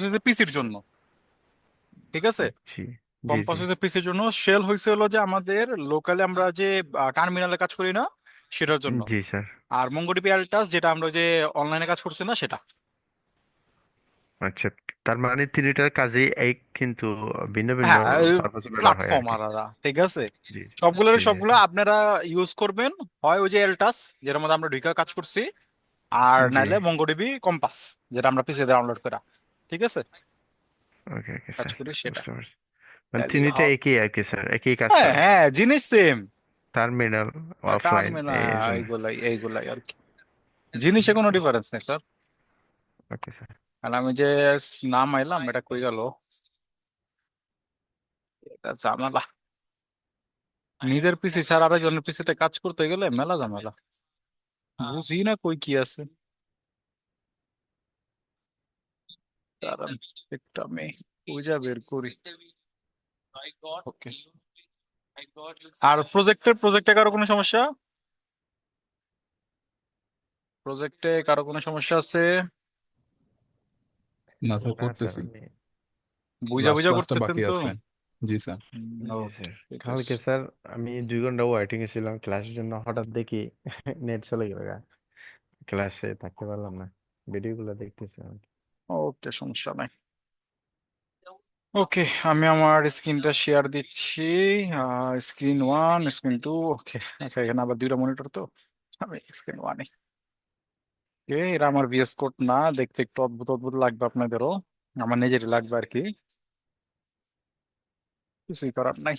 হচ্ছে পিসির জন্য, ঠিক আছে। জি জি কম্পাস জি। হচ্ছে পিসির জন্য, শেল হয়েছে হলো যে আমাদের লোকালে আমরা যে টার্মিনালে কাজ করি না সেটার জন্য। জি স্যার। আর মঙ্গোডিবি অ্যালটাস যেটা আমরা ওই যে অনলাইনে কাজ করছি না সেটা। আচ্ছা, তার মানে তিনটার কাজেই এক, কিন্তু ভিন্ন ভিন্ন হ্যাঁ, পারপাসে ব্যবহার হয় আর প্ল্যাটফর্ম কি। আলাদা, ঠিক আছে। জি সবগুলোর জি জি সবগুলো স্যার। আপনারা ইউজ করবেন, হয় ওই যে এলটাস যেটার মধ্যে আমরা ঢুকে কাজ করছি, আর জি। নাইলে মঙ্গোডিবি কম্পাস যেটা আমরা পিসিতে ডাউনলোড করা, ঠিক আছে, ওকে ওকে কাজ স্যার, করি সেটা। বুঝতে পারছি। মানে তাহলেই তিনটা হবে। একই আর কি স্যার, একই কাজ হ্যাঁ করে। হ্যাঁ, জিনিস সেম। টার্মিনাল, অফলাইন টার্মিনাল, এই হ্যাঁ, জন্য। এইগুলাই এইগুলাই আর কি, জিনিসে কোনো ডিফারেন্স নেই স্যার। Okay sir. আর আমি যে নাম আইলাম এটা কই গেল, এটা ঝামেলা। নিজের পিসি ছাড়া আরেকজনের পিসিতে কাজ করতে গেলে মেলা ঝামেলা, বুঝি না কই কি আছে। কারণ একটা মেয়ে পূজা বের করি। ওকে। আর প্রজেক্টে কারো কোনো সমস্যা? প্রজেক্টে কারো কোনো সমস্যা আছে? না স্যার, না স্যার করতেছি। আমি। বুঝা লাস্ট বুঝা ক্লাসটা করতেছেন বাকি তো? আছে। জি স্যার। জি ওকে, স্যার। ঠিক আছে। কালকে স্যার আমি 2 ঘন্টা ওয়েটিং এ ছিলাম ক্লাসের জন্য, হঠাৎ দেখি নেট চলে গেল, ক্লাসে থাকতে পারলাম না, ভিডিওগুলো দেখতেছিলাম। ওকে, সমস্যা নাই। ওকে, আমি আমার স্ক্রিনটা শেয়ার দিচ্ছি। Screen one, screen two. Okay, আচ্ছা, এখানে আবার দুইটা মনিটর তো, আমি স্ক্রিন ওয়ানে। এরা আমার ভিএস কোড না, দেখতে একটু অদ্ভুত অদ্ভুত লাগবে আপনাদেরও, আমার নিজেরই লাগবে আর কি, কিছুই করার নাই।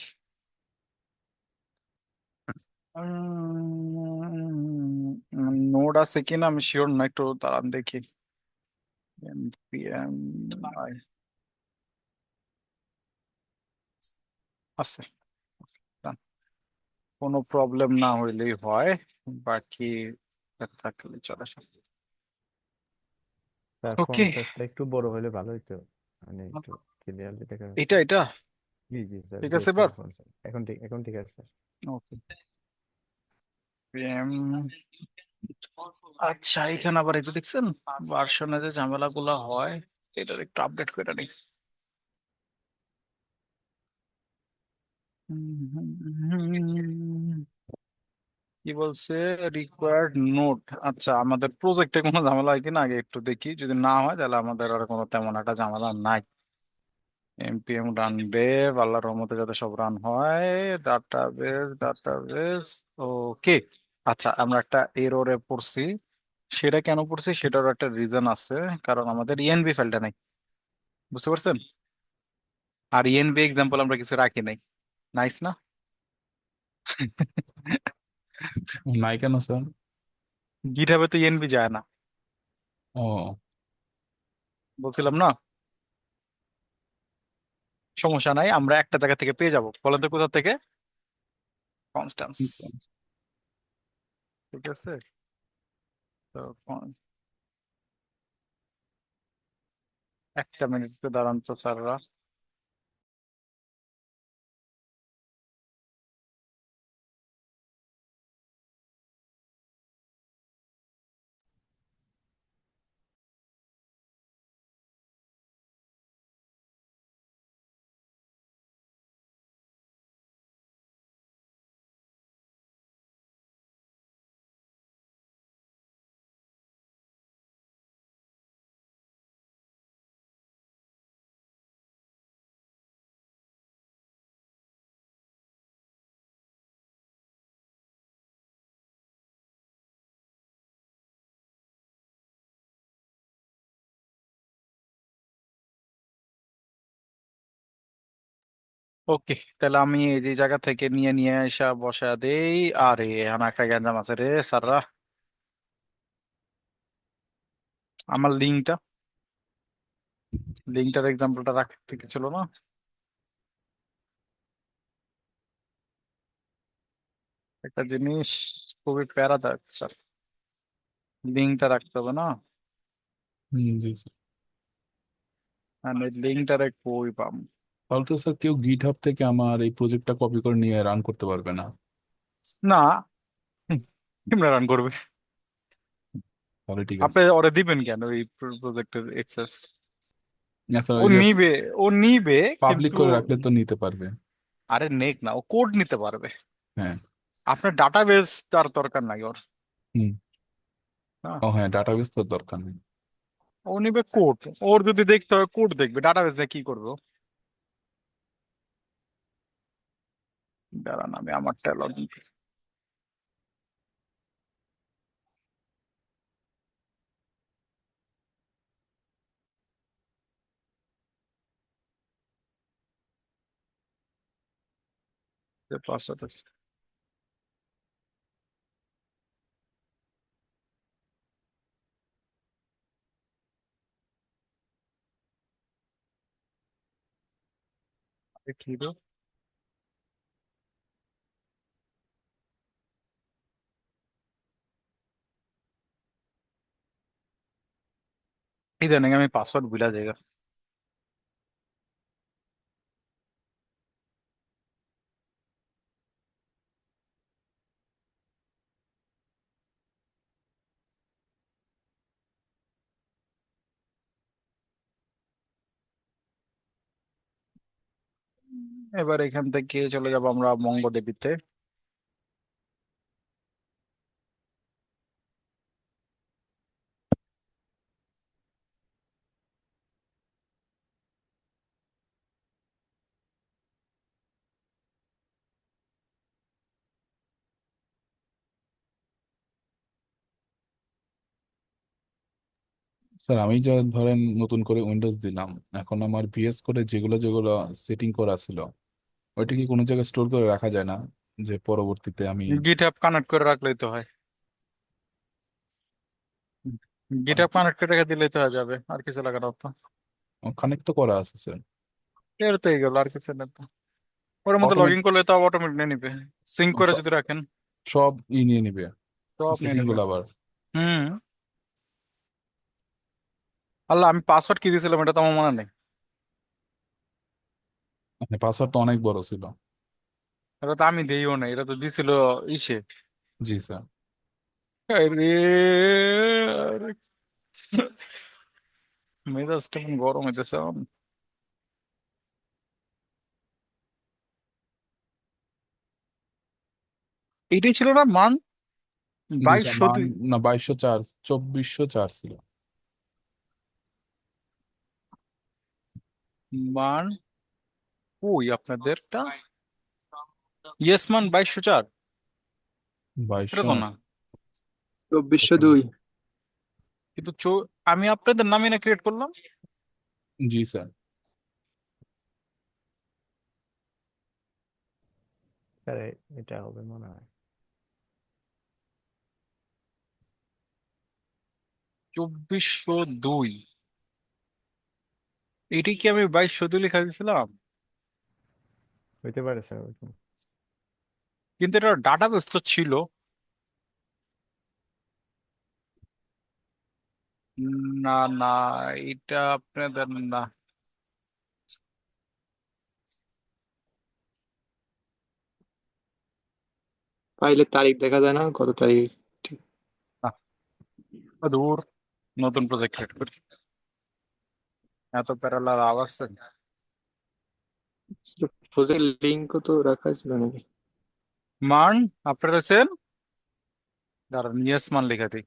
নোড আছে কিনা আমি শিওর না, একটু দাঁড়ান দেখি। npm আছে, done। কোনো প্রবলেম না হইলেই হয়, বাকি থাকলে চলে আসে। স্যার ফোন ওকে, সাইজটা একটু বড় হলে ভালো হতো, মানে একটু ক্লিয়ারলি দেখা যাচ্ছে। এটা জি জি স্যার, ঠিক জি আছে স্যার এবার। ফোন সাইজ এখন ঠিক, এখন ঠিক আছে স্যার। ওকে, আচ্ছা, এখানে আবার এই যে দেখছেন ভার্সনে যে ঝামেলা গুলা হয়, এটার একটু আপডেট করে নিই। কি বলছে, রিকোয়ার্ড নোট। আচ্ছা, আমাদের প্রজেক্টে কোনো ঝামেলা হয় কিনা আগে একটু দেখি, যদি না হয় তাহলে আমাদের আর কোনো তেমন একটা ঝামেলা নাই। এমপিএম রান ডেভ, আল্লাহর রহমতে যাতে সব রান হয়। ডাটাবেস ওকে। আচ্ছা, আমরা একটা এররে পড়ছি, সেটা কেন পড়ছি সেটারও একটা রিজন আছে, কারণ আমাদের ইএনভি ফাইলটা নাই, বুঝতে পারছেন। আর ইএনভি এক্সাম্পল আমরা কিছু রাখি নাই, নাইস না? নাই কেন স্যার? গিটহাবে তো ইএনভি যায় না, ও। বলছিলাম না। সমস্যা নাই, আমরা একটা জায়গা থেকে পেয়ে যাবো, বলেন তো কোথা থেকে? কনস্ট্যান্স, ঠিক আছে। তো একটা মিনিট দাঁড়ান তো স্যাররা। ওকে, তাহলে আমি এই যে জায়গা থেকে নিয়ে নিয়ে এসে বসা দেই। আরে আমার একটা গ্যাঞ্জাম আছে রে স্যাররা, আমার লিঙ্কটার এক্সাম্পলটা রাখতে কি ছিল না? একটা জিনিস খুবই প্যারা দেয় স্যার, লিঙ্কটা রাখতে হবে না। জি স্যার। আর এই লিঙ্কটারে কই পাম? তাহলে তো স্যার কেউ গিট হাব থেকে আমার এই প্রজেক্টটা কপি করে নিয়ে রান করতে পারবে না। না, কেমনে রান করবে? তাহলে ঠিক আপনি আছে। ওরে দিবেন কেন এই প্রজেক্টের এক্সেস? আচ্ছা, ও ওই যে নিবে, ও নিবে পাবলিক কিন্তু, করে রাখলে তো নিতে পারবে। আরে নেক না, ও কোড নিতে পারবে। হ্যাঁ। আপনার ডাটাবেস তার দরকার নাই ওর। হুম। হ্যাঁ, ও হ্যাঁ, ডাটাবেস তো দরকার নেই। ও নিবে কোড। ওর যদি দেখতে হয় কোড দেখবে, ডাটাবেস দিয়ে কি করবো? দাঁড়ান আমি আমারটা লগ ইন পাসওয়ার্ড কি রে? ইদানিং আমি পাসওয়ার্ড ভুলা যাই। এবার এখান থেকে চলে যাব আমরা মঙ্গোডিবিতে। স্যার, আমি যা ধরেন নতুন করে উইন্ডোজ দিলাম, এখন আমার ভিএস কোডে যেগুলো যেগুলো সেটিং করা ছিল, ওইটা কি কোনো জায়গায় স্টোর করে রাখা যায় না, যে পরবর্তীতে আমি গিটহাব কানেক্ট করে রাখলেই তো হয়। গিটহাব কানেক্ট করে রেখে দিলেই তো হয়ে যাবে, আর কিছু লাগার তো। কানেক্ট তো করা আছে স্যার। এর তো এইগুলো, আর কিছু না তো। ওর মধ্যে লগ অটোমেট ইন করলে তো অটোমেটিক নিয়ে নিবে। সিঙ্ক করে যদি রাখেন সব নিয়ে নিবে সব নিয়ে সেটিং নেবে। গুলো আবার। হুম। আল্লাহ, আমি পাসওয়ার্ড কি দিয়েছিলাম এটা তো আমার মনে নেই। মানে পাসওয়ার্ড তো অনেক বড় ছিল। এটা তো আমি দিইও না, এটা তো দিছিল ইসে। জি স্যার। আরে, আরে, মেজাজটা এখন গরম হইতেছে আমার। এটাই ছিল না মান, জি স্যার, 2200 মান না 2204, 2404 ছিল। মান ওই আপনাদেরটা ইয়েস মান 2204। এটা 2200 তো না। না। 2402। কিন্তু আমি আপনাদের নামে না ক্রিয়েট করলাম। জি স্যার। স্যার এটা হবে মনে হয়। 2402, এটাই কি আমি 2202 লেখা দিয়েছিলাম? হইতে পারে স্যার ওরকম। কিন্তু এটা ডাটাবেস তো ছিল। না, না, এটা আপনাদের না। ফাইলের তারিখ দেখা যায় না কত তারিখ? ঠিক। না, দূর, নতুন প্রজেক্ট ক্রিয়েট করি। এত প্যারালাল আওয়াজ। প্রজেক্ট লিঙ্কও তো রাখা ছিল নাকি? মান আপনারা আছেন, দাঁড়ান ইয়েস মান লেখা দিই।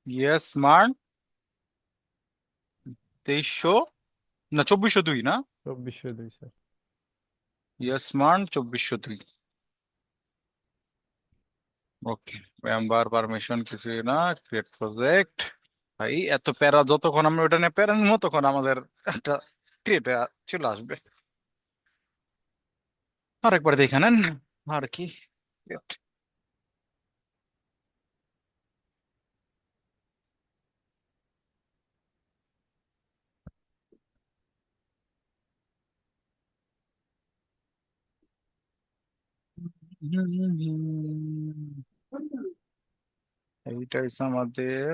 ইয়েস মান 2300, না 2402 না। 2402 স্যার। ইয়েস মান 2402। ওকে, মেম্বার পারমিশন কিছুই না, ক্রিয়েট প্রজেক্ট। ভাই এত প্যারা, যতক্ষণ আমরা ওটা নিয়ে প্যারা নিবো তখন আমাদের একটা ক্রিয়েট চলে আসবে। আরেকবার দেখে নেন। আর কি create। এইটা হচ্ছে আমাদের।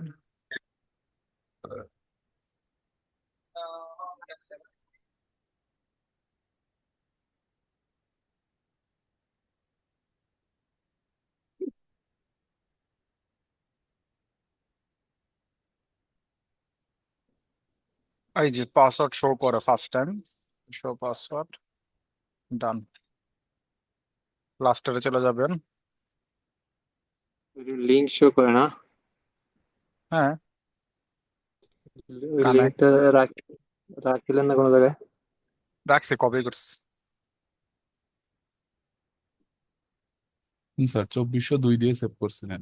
এই যে পাসওয়ার্ড শো করে ফার্স্ট টাইম, শো পাসওয়ার্ড, ডান। লাস্টারে চলে যাবেন। লিঙ্ক শো করে না? হ্যাঁ, ওই কানেক্ট লিঙ্কটা রাখিলেন না কোনো জায়গায়? রাখছে, কপি করছে। স্যার 2402 দিয়ে সেভ করছিলেন।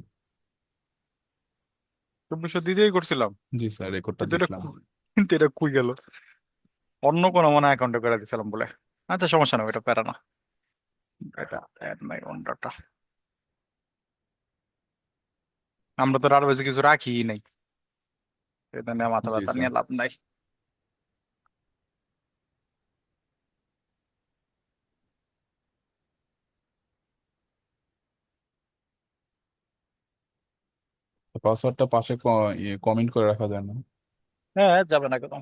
2400 দিয়েই করছিলাম। জি স্যার, রেকর্ডটা কিন্তু এটা দেখলাম। কিন্তু এটা কুই গেল, অন্য কোনো মনে অ্যাকাউন্টে করে দিয়েছিলাম বলে। আচ্ছা সমস্যা নেই, এটা প্যারা না। এটা অ্যাড মাই ওন ডাটা। আমরা তো ডাটাবেসে কিছু রাখি নাই, এটা নিয়ে মাথা জি ব্যথা স্যার। নিয়ে লাভ নাই। পাসওয়ার্ডটা পাশে কমেন্ট করে রাখা যায় না? হ্যাঁ, যাবে না একদম।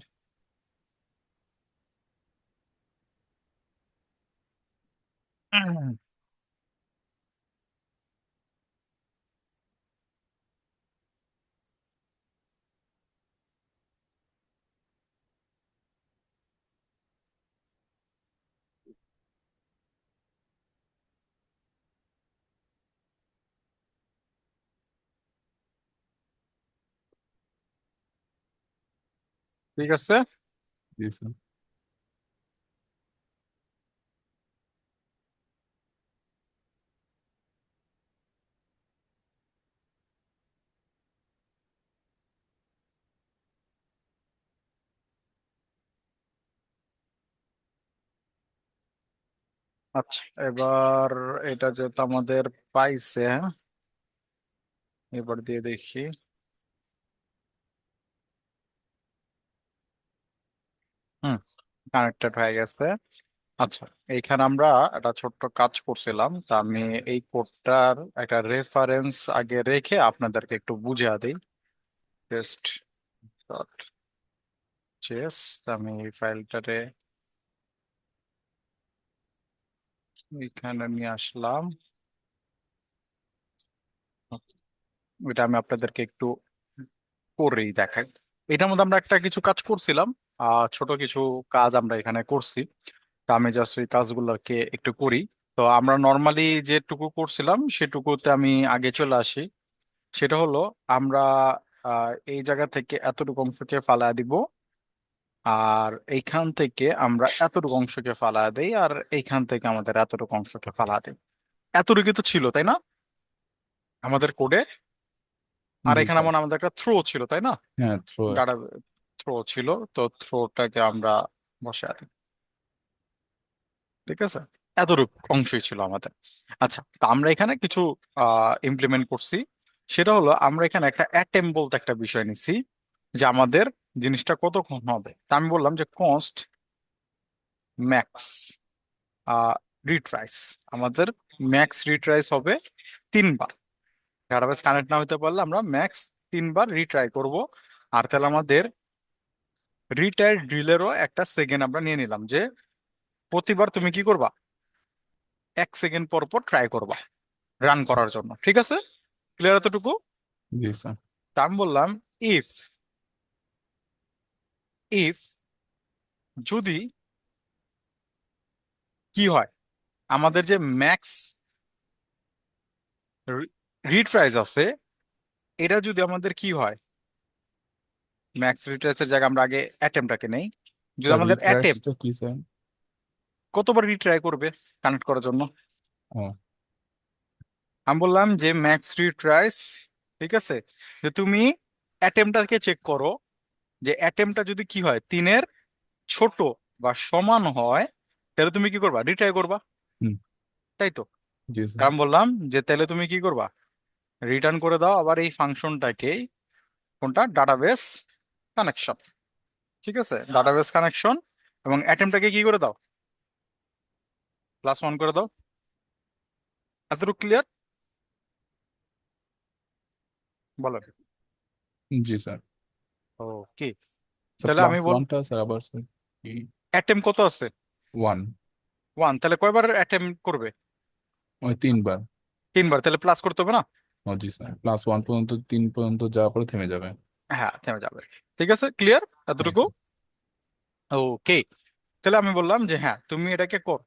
ঠিক আছে। জি স্যার। আচ্ছা, এবার এটা যেহেতু আমাদের পাইছে, হ্যাঁ, এবার দিয়ে দেখি। হুম, কানেক্টেড হয়ে গেছে। আচ্ছা, এইখানে আমরা একটা ছোট্ট কাজ করছিলাম, তা আমি এই কোডটার একটা রেফারেন্স আগে রেখে আপনাদেরকে একটু বুঝিয়ে দিই। টেস্ট ডট জেএস, আমি এই ফাইলটারে এখানে নিয়ে আসলাম। এটা আমি আপনাদেরকে একটু করেই দেখাই। এটার মধ্যে আমরা একটা কিছু কাজ করছিলাম, ছোট কিছু কাজ আমরা এখানে করছি। তা আমি জাস্ট ওই কাজগুলোকে একটু করি। তো আমরা নর্মালি যেটুকু করছিলাম সেটুকুতে আমি আগে চলে আসি। সেটা হলো, আমরা এই জায়গা থেকে এতটুকু অংশকে ফালায় দিব, আর এইখান থেকে আমরা এতটুকু অংশকে ফালায় দেই, আর এইখান থেকে আমাদের এতটুকু অংশকে ফালা দেই। এতটুকু তো ছিল তাই না আমাদের কোডে? আর জি এখানে স্যার। আমাদের একটা থ্রো ছিল তাই না? হ্যাঁ, থ্রো। ডাটা থ্রো ছিল, তো থ্রোটাকে আমরা বসে দিই। ঠিক আছে, এতটুকু অংশই ছিল আমাদের। আচ্ছা, তো আমরা এখানে কিছু ইমপ্লিমেন্ট করছি। সেটা হলো, আমরা এখানে একটা অ্যাটেম বলতে একটা বিষয় নিছি, যে আমাদের জিনিসটা কতক্ষণ হবে। তা আমি বললাম যে কনস্ট ম্যাক্স রিট্রাইস, আমাদের ম্যাক্স রিট্রাইস হবে 3 বার। ডাটাবেস কানেক্ট না হতে পারলে আমরা ম্যাক্স 3 বার রিট্রাই করব। আর তাহলে আমাদের রিট্রাই ড্রিলেরও একটা সেকেন্ড আমরা নিয়ে নিলাম, যে প্রতিবার তুমি কি করবা, 1 সেকেন্ড পর পর ট্রাই করবা রান করার জন্য। ঠিক আছে, ক্লিয়ার এতটুকু? জি স্যার। তা আমি বললাম ইফ ইফ যদি কি হয়, আমাদের যে ম্যাক্স রিট্রাইজ আছে, এটা যদি আমাদের কি হয়, ম্যাক্স রিট্রাইজের জায়গায় আমরা আগে অ্যাটেম্পটাকে নেই। যদি স্যার, আমাদের অ্যাটেম্প রিট্রাইসটা কি স্যার? কতবার রিট্রাই করবে কানেক্ট করার জন্য, ও। আমি বললাম যে ম্যাক্স রিট্রাইস। ঠিক আছে, যে তুমি অ্যাটেম্পটাকে চেক করো, যে অ্যাটেম্পটা যদি কি হয়, 3-এর ছোট বা সমান হয়, তাহলে তুমি কি করবা, রিট্রাই করবা। হুম। তাই তো? জি স্যার। কারণ বললাম যে তাহলে তুমি কি করবা, রিটার্ন করে দাও আবার এই ফাংশনটাকে, কোনটা, ডাটাবেস কানেকশন। ঠিক আছে, ডাটাবেস কানেকশন, এবং অ্যাটেম্পটাকে কি করে দাও, +1 করে দাও। এতটুকু ক্লিয়ার? বলো। জি স্যার। ওকে, স্যার, তাহলে আমি প্লাস বল, ওয়ানটা স্যার আবার স্যার? অ্যাটেম্প কত আছে? ওয়ান। 1, তাহলে কয়বার অ্যাটেম্প করবে? ওই 3 বার। 3 বার, তাহলে প্লাস করতে হবে না? ও জি স্যার, +1 পর্যন্ত 3 পর্যন্ত যাওয়ার পরে থেমে যাবে। হ্যাঁ, থেমে যাবে। ঠিক আছে, ক্লিয়ার হ্যাঁ এতটুকু? স্যার। ওকে, তাহলে আমি বললাম যে হ্যাঁ তুমি এটাকে কর।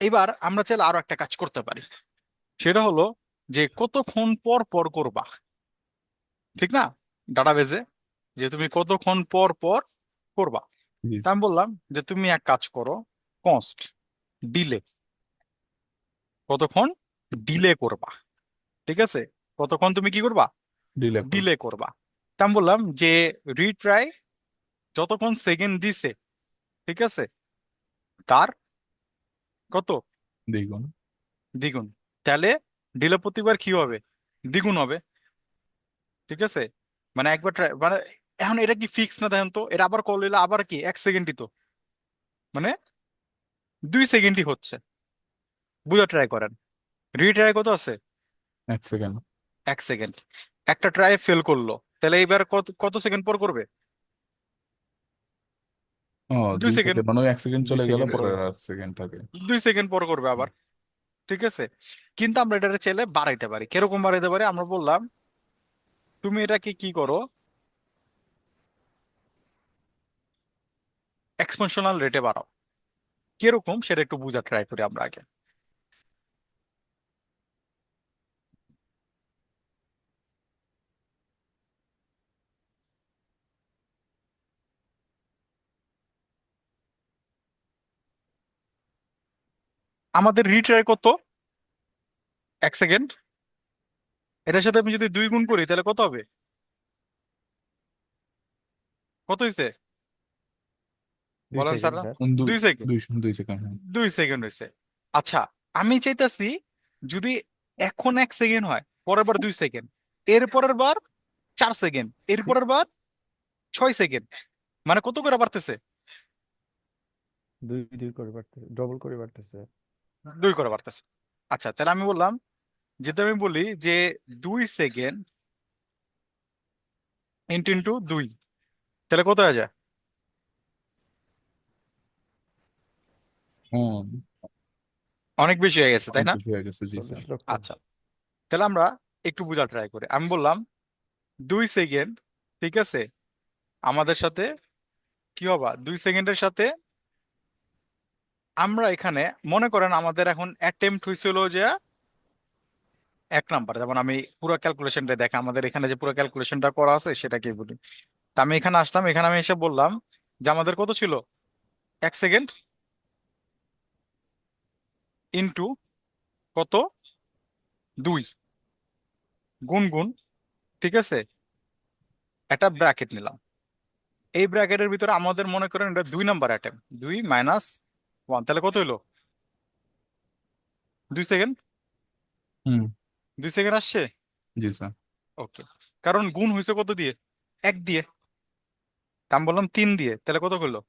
এবার আমরা চাইলে আরো একটা কাজ করতে পারি, সেটা হলো যে কতক্ষণ পর পর করবা, ঠিক না, ডাটাবেজে যে তুমি কতক্ষণ পর পর করবা। জি তা আমি বললাম যে তুমি এক কাজ করো, কনস্ট ডিলে, কতক্ষণ ডিলে করবা, ঠিক আছে, কতক্ষণ তুমি কি করবা, ডিলে করব, ডিলে করবা। তা আমি বললাম যে রিট্রাই যতক্ষণ সেকেন্ড দিছে, ঠিক আছে, তার কত, দ্বিগুণ। দ্বিগুণ। তাহলে ডিলে প্রতিবার কি হবে, দ্বিগুণ হবে, ঠিক আছে। মানে একবার মানে এখন এটা কি ফিক্স না, দেখেন তো, এটা আবার কল দিলে আবার কি 1 সেকেন্ডই তো, মানে 2 সেকেন্ডই হচ্ছে, বুঝা ট্রাই করেন। রিট্রাই কত আছে, 1 সেকেন্ড। 1 সেকেন্ড। একটা ট্রাই ফেল করলো, তাহলে এবার কত কত সেকেন্ড পর করবে, ও, দুই 2 সেকেন্ড, সেকেন্ড মানে 1 সেকেন্ড দুই চলে গেল, সেকেন্ড পর। পরের আর সেকেন্ড থাকে। 2 সেকেন্ড পর করবে হুম। আবার, ঠিক আছে। কিন্তু আমরা এটা চাইলে বাড়াইতে পারি, কিরকম বাড়াইতে পারি, আমরা বললাম তুমি এটাকে কি করো, এক্সপেনশনাল রেটে বাড়াও। কিরকম সেটা একটু বোঝা ট্রাই করি আমরা আগে। আমাদের রিট্রাই কত, 1 সেকেন্ড, এটার সাথে আমি যদি 2 গুণ করি তাহলে কত হবে, কত হয়েছে, দুই বলেন সেকেন্ড স্যাররা। স্যার। 2 সেকেন্ড, 2 2 সেকেন্ড, হ্যাঁ। 2 সেকেন্ড হয়েছে। আচ্ছা, আমি চাইতাছি যদি এখন 1 সেকেন্ড হয়, পরের বার 2 সেকেন্ড, এর পরের বার 4 সেকেন্ড, এর পরের বার 6 সেকেন্ড, মানে কত করে বাড়তেছে, দুই দুই করে বাড়তেছে, ডবল করে বাড়তেছে। 2 করে বাড়তেছে। আচ্ছা, তাহলে আমি বললাম, যেটা আমি বলি যে 2 সেকেন্ড ইন্টু ইন্টু 2, তাহলে কত হয়ে যায়, হুম। অনেক বেশি হয়ে গেছে তাই অনেক না। বেশি হয়ে গেছে, জি স্যার। 40 লক্ষ। আচ্ছা, তাহলে আমরা একটু বোঝার ট্রাই করি। আমি বললাম 2 সেকেন্ড, ঠিক আছে, আমাদের সাথে কি হবা, 2 সেকেন্ডের সাথে আমরা এখানে মনে করেন আমাদের এখন অ্যাটেম্প্ট হয়েছিল যে 1 নাম্বার, যেমন আমি পুরো ক্যালকুলেশনটা দেখে আমাদের এখানে যে পুরো ক্যালকুলেশনটা করা আছে সেটাকে বলি। তা আমি এখানে আসলাম, এখানে আমি এসে বললাম যে আমাদের কত ছিল, 1 সেকেন্ড ইন্টু কত, 2, গুণ গুণ, ঠিক আছে, একটা ব্র্যাকেট নিলাম। এই ব্র্যাকেটের ভিতরে আমাদের মনে করেন এটা 2 নাম্বার অ্যাটেম্প, 2 - 1, তাহলে কত হলো, 2 সেকেন্ড, হুম। 2 সেকেন্ড আসছে। জি স্যার। ওকে, কারণ গুণ হয়েছে কত দিয়ে, 1 দিয়ে। তা আমি বললাম 3 দিয়ে, তাহলে কত করলো,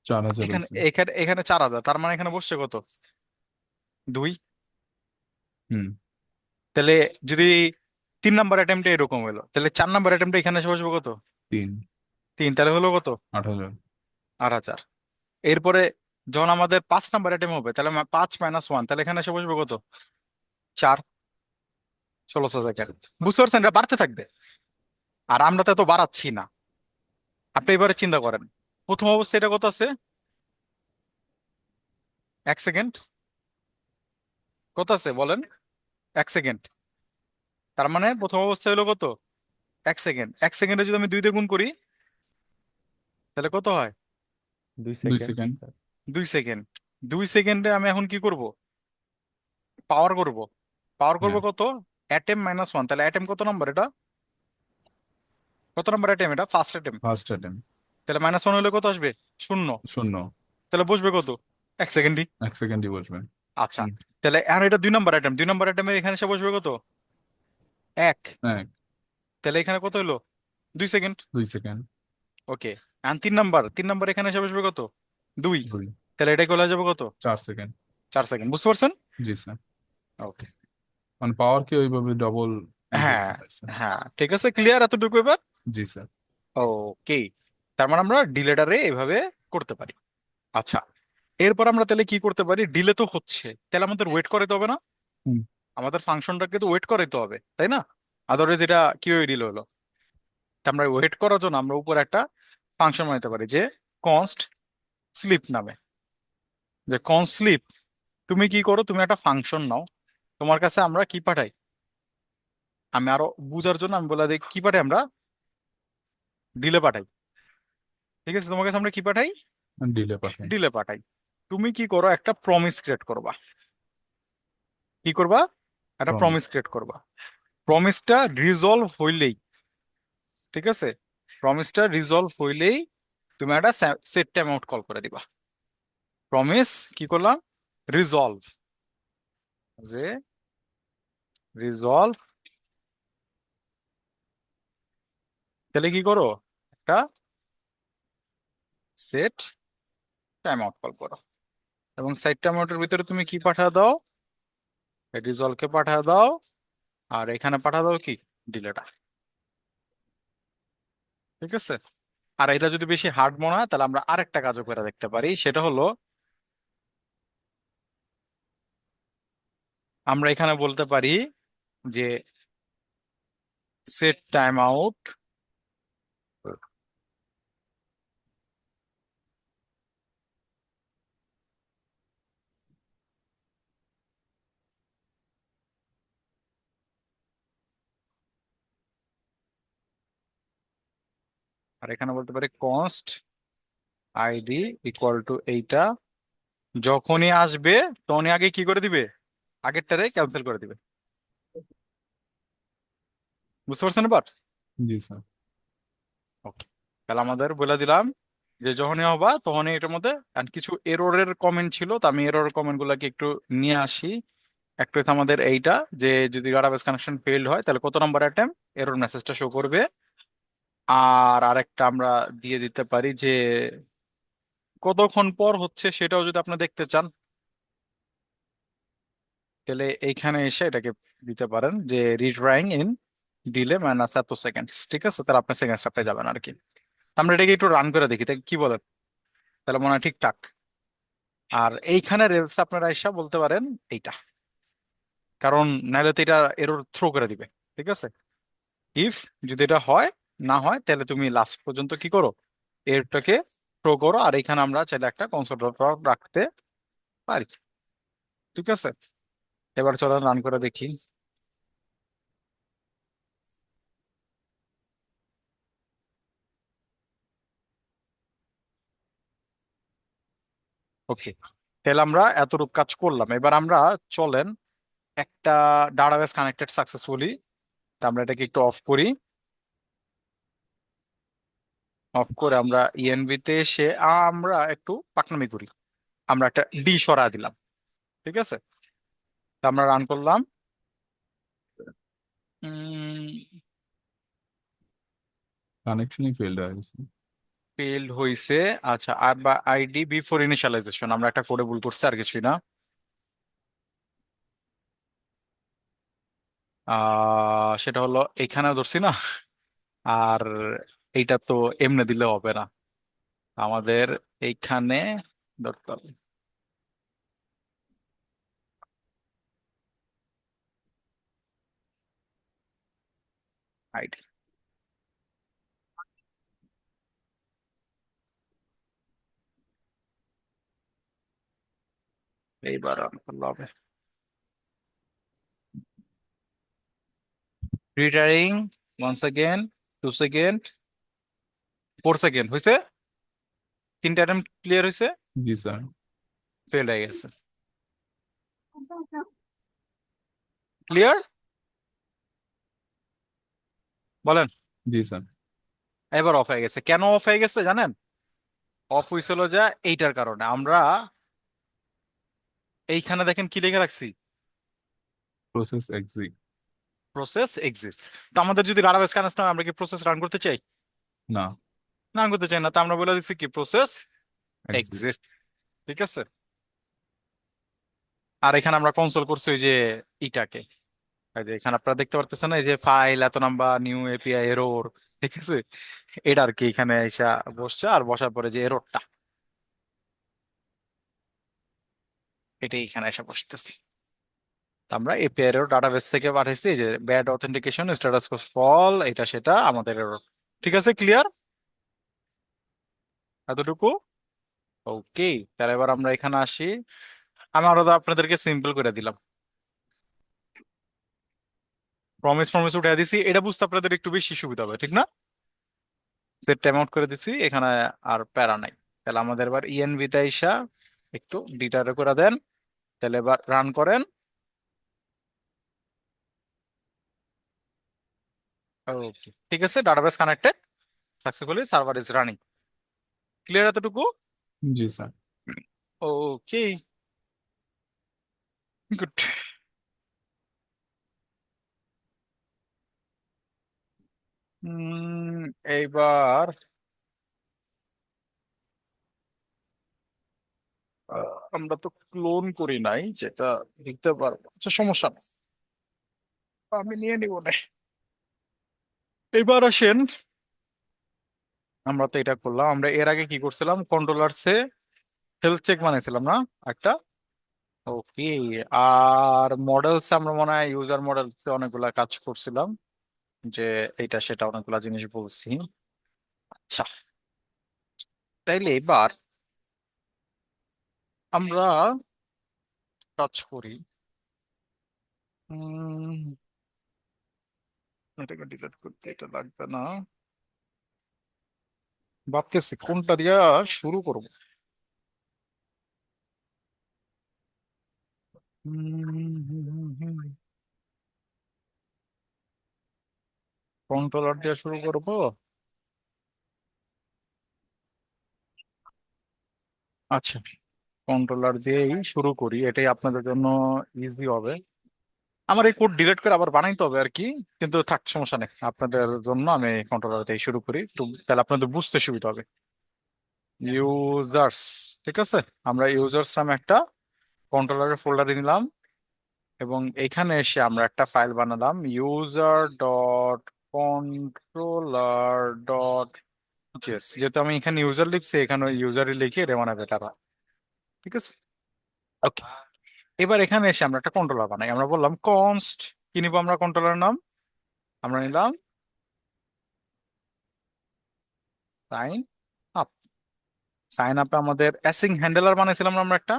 4,000 এখানে হয়েছে। এখানে এখানে 4,000, তার মানে এখানে বসছে কত, 2। হুম। তাহলে যদি 3 নাম্বার অ্যাটেম্পটে এরকম হলো, তাহলে 4 নাম্বার অ্যাটেম্পটে এখানে এসে বসবে কত, 3। 3, তাহলে হলো কত, 8,000। 8,000। এরপরে যখন আমাদের 5 নাম্বার অ্যাটেম্প হবে, তাহলে 5 - 1, তাহলে এখানে এসে বসবে কত, 4, 16,000। বুঝতে পারছেন, এটা বাড়তে থাকবে, আর আমরা তো এত বাড়াচ্ছি না। আপনি এবারে চিন্তা করেন, প্রথম অবস্থায় এটা কত আছে, 1 সেকেন্ড, কত আছে বলেন, 1 সেকেন্ড। তার মানে প্রথম অবস্থায় হলো কত, 1 সেকেন্ড। 1 সেকেন্ডে যদি আমি 2 দিয়ে গুণ করি তাহলে কত হয়, দুই 2 সেকেন্ড সেকেন্ড। স্যার। 2 সেকেন্ড। 2 সেকেন্ডে আমি এখন কি করব, পাওয়ার করব। পাওয়ার করব হ্যাঁ, কত, অ্যাটেম -1, তাহলে অ্যাটেম কত নাম্বার এটা, কত নাম্বার অ্যাটেম, এটা ফার্স্ট অ্যাটেম, ফার্স্ট অ্যাটেম্প। তাহলে -1 হলে কত আসবে, 0, 0। তাহলে বসবে কত, 1 সেকেন্ডই। 1 সেকেন্ডই বসবে। আচ্ছা, হুম। তাহলে আর এটা 2 নাম্বার অ্যাটেম, 2 নাম্বার অ্যাটেমের এখানে এসে বসবে কত, 1, 1। তাহলে এখানে কত হলো, 2 সেকেন্ড। 2 সেকেন্ড। ওকে, আর 3 নাম্বার এখানে এসে বসবে কত, 2, 2। তাহলে এটা চলে যাবে কত, 4 সেকেন্ড। 4 সেকেন্ড। বুঝতে পারছেন। জি স্যার। ওকে, মানে পাওয়ারকে ওইভাবে ডবল হ্যাঁ, করতে পারছে। হ্যাঁ, ঠিক আছে, ক্লিয়ার এতটুকু এবার। জি স্যার। ওকে, তার মানে আমরা ডিলেটারে এভাবে করতে পারি। আচ্ছা, এরপর আমরা তাহলে কি করতে পারি, ডিলে তো হচ্ছে, তাহলে আমাদের ওয়েট করাইতে হবে না, হুম। আমাদের ফাংশনটাকে তো ওয়েট করাইতে হবে তাই না, আদারওয়াইজ এটা কিভাবে ডিলে হলো। তা আমরা ওয়েট করার জন্য আমরা উপরে একটা ফাংশন বানাতে পারি যে কনস্ট স্লিপ নামে। যে কনস্ট স্লিপ, তুমি কি করো, তুমি একটা ফাংশন নাও, তোমার কাছে আমরা কি পাঠাই, আমি আরো বুঝার জন্য আমি বলে দিই কি পাঠাই, আমরা ডিলে পাঠাই। ঠিক আছে, তোমার কাছে আমরা কি পাঠাই, ডিলে পাঠাই। ডিলে পাঠাই। তুমি কি করো, একটা প্রমিস ক্রিয়েট করবা। কি করবা, একটা প্রমিস। প্রমিস ক্রিয়েট করবা। প্রমিসটা রিজলভ হইলেই, ঠিক আছে, প্রমিসটা রিজলভ হইলেই তুমি একটা সেট টাইম আউট কল করে দিবা। প্রমিস কি করলাম, রিজলভ, যে রিজলভ, তাহলে কি করো, একটা সেট টাইম আউট কল করো, এবং সেট টাইম আউটের ভিতরে তুমি কি পাঠা দাও, রিজলভকে পাঠা দাও, আর এখানে পাঠা দাও কি, ডিলেটা। ঠিক আছে, আর এটা যদি বেশি হার্ড মনে হয় তাহলে আমরা আরেকটা কাজও করে দেখতে পারি, সেটা হলো আমরা এখানে বলতে পারি যে সেট টাইম আউট, আর এখানে বলতে পারি কনস্ট আইডি ইকুয়াল টু এইটা, যখনই আসবে তখনই আগে কি করে দিবে, আগেরটারে ক্যান্সেল করে দিবে। বুঝতে পারছেন এবার? জি স্যার। ওকে, তাহলে আমাদের বলে দিলাম যে যখনই হবা তখনই এটার মধ্যে, আর কিছু এররের কমেন্ট ছিল, তো আমি এররের কমেন্ট গুলাকে একটু নিয়ে আসি। একটা হচ্ছে আমাদের এইটা, যে যদি ডাটাবেস কানেকশন ফেইল্ড হয় তাহলে কত নাম্বার অ্যাটেম্প এরর মেসেজটা শো করবে। আর আরেকটা আমরা দিয়ে দিতে পারি যে কতক্ষণ পর হচ্ছে সেটাও যদি আপনি দেখতে চান, তাহলে এইখানে এসে এটাকে দিতে পারেন যে রিট্রাইং ইন ডিলে মাইনাস এত সেকেন্ডস। ঠিক আছে, তাহলে আপনি সেকেন্ড স্টেপে যাবেন আর কি। আমরা এটাকে একটু রান করে দেখি, তাই কি বলেন, তাহলে মনে হয় ঠিকঠাক। আর এইখানে রেলস আপনারা এসে বলতে পারেন এইটা, কারণ নাহলে তো এটা এরর থ্রো করে দিবে। ঠিক আছে, ইফ যদি এটা হয়, না হয় তাহলে তুমি লাস্ট পর্যন্ত কি করো, এরটাকে থ্রো করো, আর এখানে আমরা চাইলে একটা কনসোল রাখতে পারি। ঠিক আছে, এবার চলো রান করে দেখি। ওকে, তাহলে আমরা এতটুকু কাজ করলাম। এবার আমরা চলেন একটা ডাটাবেস কানেক্টেড সাকসেসফুলি, তা আমরা এটাকে একটু অফ করি। অফ করে আমরা ইএনভি তে এসে আমরা একটু পাকনামি করি, আমরা একটা ডি সরা দিলাম। ঠিক আছে, তা আমরা রান করলাম। কানেকশনই ফেলড হয়ে গেছে। ফেইল্ড হইছে। আচ্ছা, আর বা আইডি বিফোর ইনিশিয়ালাইজেশন, আমরা একটা কোডে ভুল করছি, আর কিছুই না। সেটা হলো এখানে ধরছি না, আর এইটা তো এমনি দিলে হবে না, আমাদের এইখানে ধরতে হবে আইডি। এইবার রান করলে হবে। রিটারিং 1 সেকেন্ড, 2 সেকেন্ড, 4 সেকেন্ড হয়েছে, তিনটা অ্যাটেম্প ক্লিয়ার হয়েছে, জি স্যার। ফেল হয়ে গেছে। ক্লিয়ার, বলেন। জি স্যার। এবার অফ হয়ে গেছে, কেন অফ হয়ে গেছে জানেন? অফ হয়েছিল যা এইটার কারণে, আমরা এইখানে দেখেন কি লিখে রাখছি, প্রসেস এক্সিট। Process exist. তো আমাদের যদি ডাটাবেস কানেক্ট না হয়, আমরা কি প্রসেস রান করতে চাই? না, রান করতে চাই না, তো আমরা বলে দিচ্ছি কি প্রসেস এক্সিট। এক্সিস্ট। ঠিক আছে, আর এখানে আমরা কনসোল করছি ওই যে ইটাকে, এই যে এখানে আপনারা দেখতে পারতেছেন না, এই যে ফাইল এত নাম্বার নিউ এপিআই এরর। ঠিক আছে, এটা আর কি এখানে এসে বসছে, আর বসার পরে যে এররটা, এটাই এখানে এসে বসতেছি। তো আমরা এপিআই এরর ডাটাবেস থেকে পাঠাইছি, এই যে ব্যাড অথেন্টিকেশন স্ট্যাটাস ফল, এটা সেটা আমাদের এরর ঠিক আছে, ক্লিয়ার এতটুকু? ওকে, তাহলে এবার আমরা এখানে আসি। আমি আরো তো আপনাদেরকে সিম্পল করে দিলাম, প্রমিস প্রমিস উঠে দিছি, এটা বুঝতে আপনাদের একটু বেশি সুবিধা হবে, ঠিক না? সেট টাইম আউট করে দিছি এখানে, আর প্যারা নাই। তাহলে আমাদের এবার ইএনভি তে আইসা একটু ডিটারে করে দেন, তাহলে এবার রান করেন। ওকে, ঠিক আছে, database connected successfully, server is running. Clear এতটুকু? জি স্যার। ওকে, গুড। এইবার আমরা তো ক্লোন করি নাই, যেটা লিখতে পারবো, আচ্ছা সমস্যা নেই, আমি নিয়ে নিব না। এবার আসেন, আমরা তো এটা করলাম, আমরা এর আগে কি করছিলাম, কন্ট্রোলার সে হেলথ চেক বানাইছিলাম না একটা? ওকে, আর মডেলস আমরা মনে হয় ইউজার মডেলস অনেকগুলা কাজ করছিলাম, যে এটা সেটা অনেকগুলা জিনিস বলছি। আচ্ছা, তাইলে এবার আমরা কাজ করি। উম, এটাকে ডিলিট করতে এটা লাগবে না, ভাবতেছি কোনটা দিয়া শুরু করব। কন্ট্রোলার দিয়ে শুরু করব। আচ্ছা, কন্ট্রোলার দিয়েই শুরু করি, এটাই আপনাদের জন্য ইজি হবে। আমার এই কোড ডিলিট করে আবার বানাইতে হবে আর কি, কিন্তু থাক সমস্যা নেই, আপনাদের জন্য আমি কন্ট্রোলার দিয়ে শুরু করি একটু, তাহলে আপনাদের বুঝতে সুবিধা হবে। ইউজার্স, ঠিক আছে, আমরা ইউজার্স নামে একটা কন্ট্রোলারের ফোল্ডারে নিলাম, এবং এখানে এসে আমরা একটা ফাইল বানালাম, user dot controller dot JS. যেহেতু আমি এখানে ইউজার লিখছি, এখানে ইউজারই লিখে এটা বানাবে তারা, ঠিক আছে। ওকে, এবার এখানে এসে আমরা একটা কন্ট্রোলার বানাই, আমরা বললাম কনস্ট, কি নিবো আমরা কন্ট্রোলার নাম, আমরা নিলাম সাইন আপ। সাইন আপে আমাদের অ্যাসিং হ্যান্ডেলার বানাইছিলাম না আমরা একটা,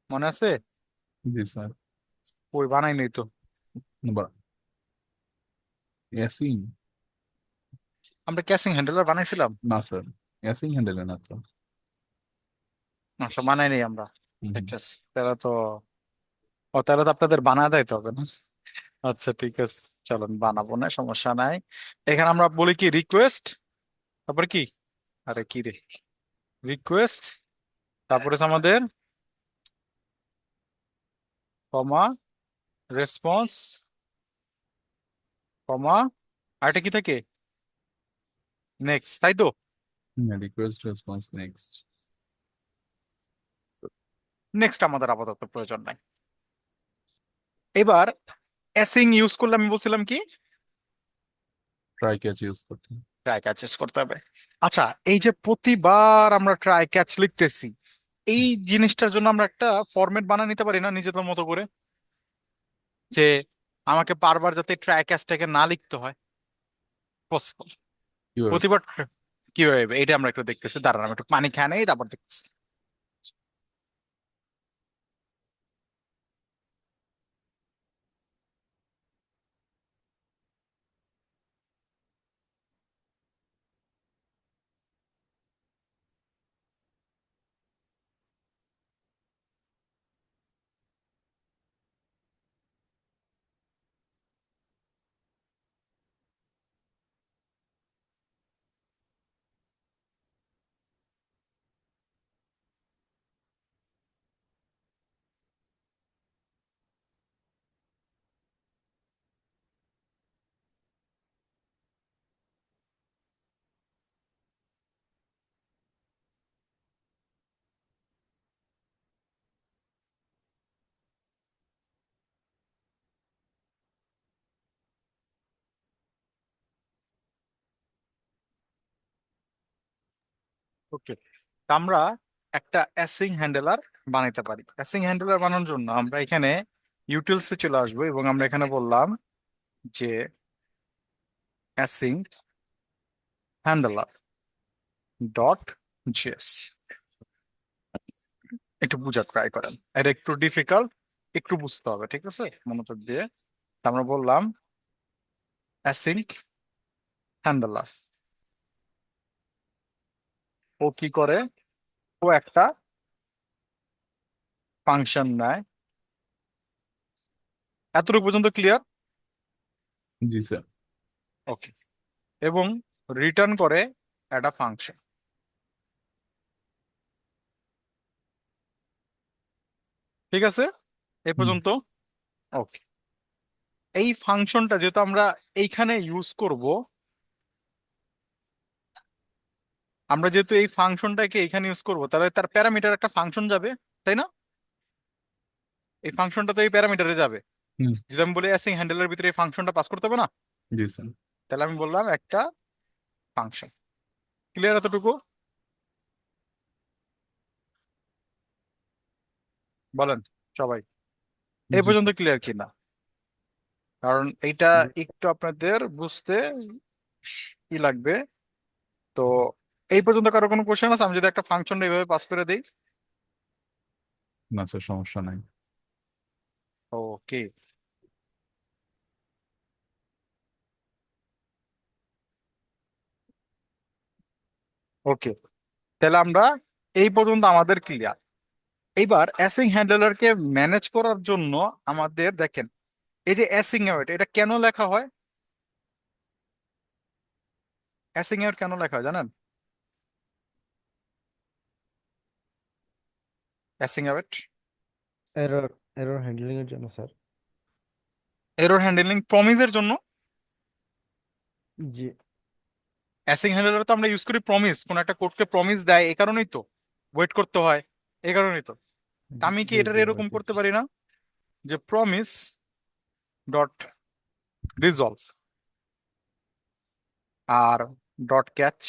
মনে আছে? জি স্যার। ওই বানাই নাই তো। Number async? আমরা ক্যাসিং হ্যান্ডেলার বানাইছিলাম? না স্যার, অ্যাসিং হ্যান্ডেল না তো। আচ্ছা, বানাই নাই আমরা, হুম ঠিক হুম। আছে, তাহলে তো, ও তাহলে তো আপনাদের বানায় দিতে হবে না। আচ্ছা ঠিক আছে, চলুন বানাবো না, সমস্যা নাই। এখানে আমরা বলি কি রিকোয়েস্ট, তারপরে কি, আরে কি রে, রিকোয়েস্ট, তারপরে হচ্ছে আমাদের কমা রেসপন্স, কমা আরেকটা কি থাকে, নেক্সট, তাই তো? Request response next. নেক্সট আমাদের আপাতত প্রয়োজন নাই। এবার অ্যাসিং ইউজ করলে আমি বলছিলাম কি, ট্রাই ক্যাচ ইউজ করতে। ট্রাই ক্যাচ ইউজ করতে হবে। আচ্ছা, এই যে প্রতিবার আমরা ট্রাই ক্যাচ লিখতেছি, এই জিনিসটার জন্য আমরা একটা ফরম্যাট বানিয়ে নিতে পারি না নিজেদের মতো করে, যে আমাকে বারবার যাতে ট্রাই ক্যাচটাকে না লিখতে হয়, পসিবল? কিভাবে? প্রতিবার কিভাবে, এটা আমরা একটু দেখতেছি, দাঁড়ান আমি একটু পানি খেয়ে নেই, তারপর দেখতেছি। ওকে, আমরা একটা অ্যাসিং হ্যান্ডেলার বানাইতে পারি। অ্যাসিং হ্যান্ডেলার বানানোর জন্য আমরা এখানে ইউটিলসে চলে আসবো, এবং আমরা এখানে বললাম যে অ্যাসিং হ্যান্ডলার ডট জেএস। একটু বুঝার ট্রাই করেন, এটা একটু ডিফিকাল্ট, একটু বুঝতে হবে, ঠিক আছে, মনোযোগ দিয়ে। আমরা বললাম অ্যাসিং হ্যান্ডলার, ও কি করে, ও একটা ফাংশন নেয়। এতটুকু পর্যন্ত ক্লিয়ার? জি স্যার। ওকে। এবং রিটার্ন করে একটা ফাংশন, ঠিক আছে এই হুম, পর্যন্ত? ওকে। এই ফাংশনটা যেহেতু আমরা এইখানে ইউজ করব, আমরা যেহেতু এই ফাংশনটাকে এইখানে ইউজ করব, তাহলে তার প্যারামিটার একটা ফাংশন যাবে, তাই না? এই ফাংশনটা তো এই প্যারামিটারে যাবে। হুম, যদি আমি বলি অ্যাসিং হ্যান্ডেলের ভিতরে এই ফাংশনটা পাস করতে হবে না? জি স্যার। তাহলে আমি বললাম একটা ফাংশন। ক্লিয়ার এতটুকু? বলেন সবাই, এই জি পর্যন্ত স্যার। ক্লিয়ার কিনা? কারণ এইটা জি একটু আপনাদের বুঝতে কি লাগবে। তো এই পর্যন্ত কারো কোনো কোশ্চেন আছে? আমি যদি একটা ফাংশন এইভাবে পাস করে দিই। না স্যার, সমস্যা নাই। ওকে। ওকে, তাহলে আমরা এই পর্যন্ত আমাদের ক্লিয়ার। এইবার অ্যাসিং হ্যান্ডলারকে ম্যানেজ করার জন্য আমাদের দেখেন, এই যে অ্যাসিং অ্যাওয়েট, এটা কেন লেখা হয়? অ্যাসিং অ্যাওয়েট কেন লেখা হয় জানেন? Async await error error handling এর জন্য স্যার। এরর হ্যান্ডলিং প্রমিসের জন্য। জি অ্যাসিং হ্যান্ডলার তো আমরা ইউজ করি প্রমিস, কোন একটা কোডকে প্রমিস দেয়, এই কারণেই তো ওয়েট করতে হয়, এই কারণেই তো। তা আমি কি জি এটার জি এরকম ওইটাই। করতে পারি না, যে প্রমিস ডট রিজলভ আর ডট ক্যাচ?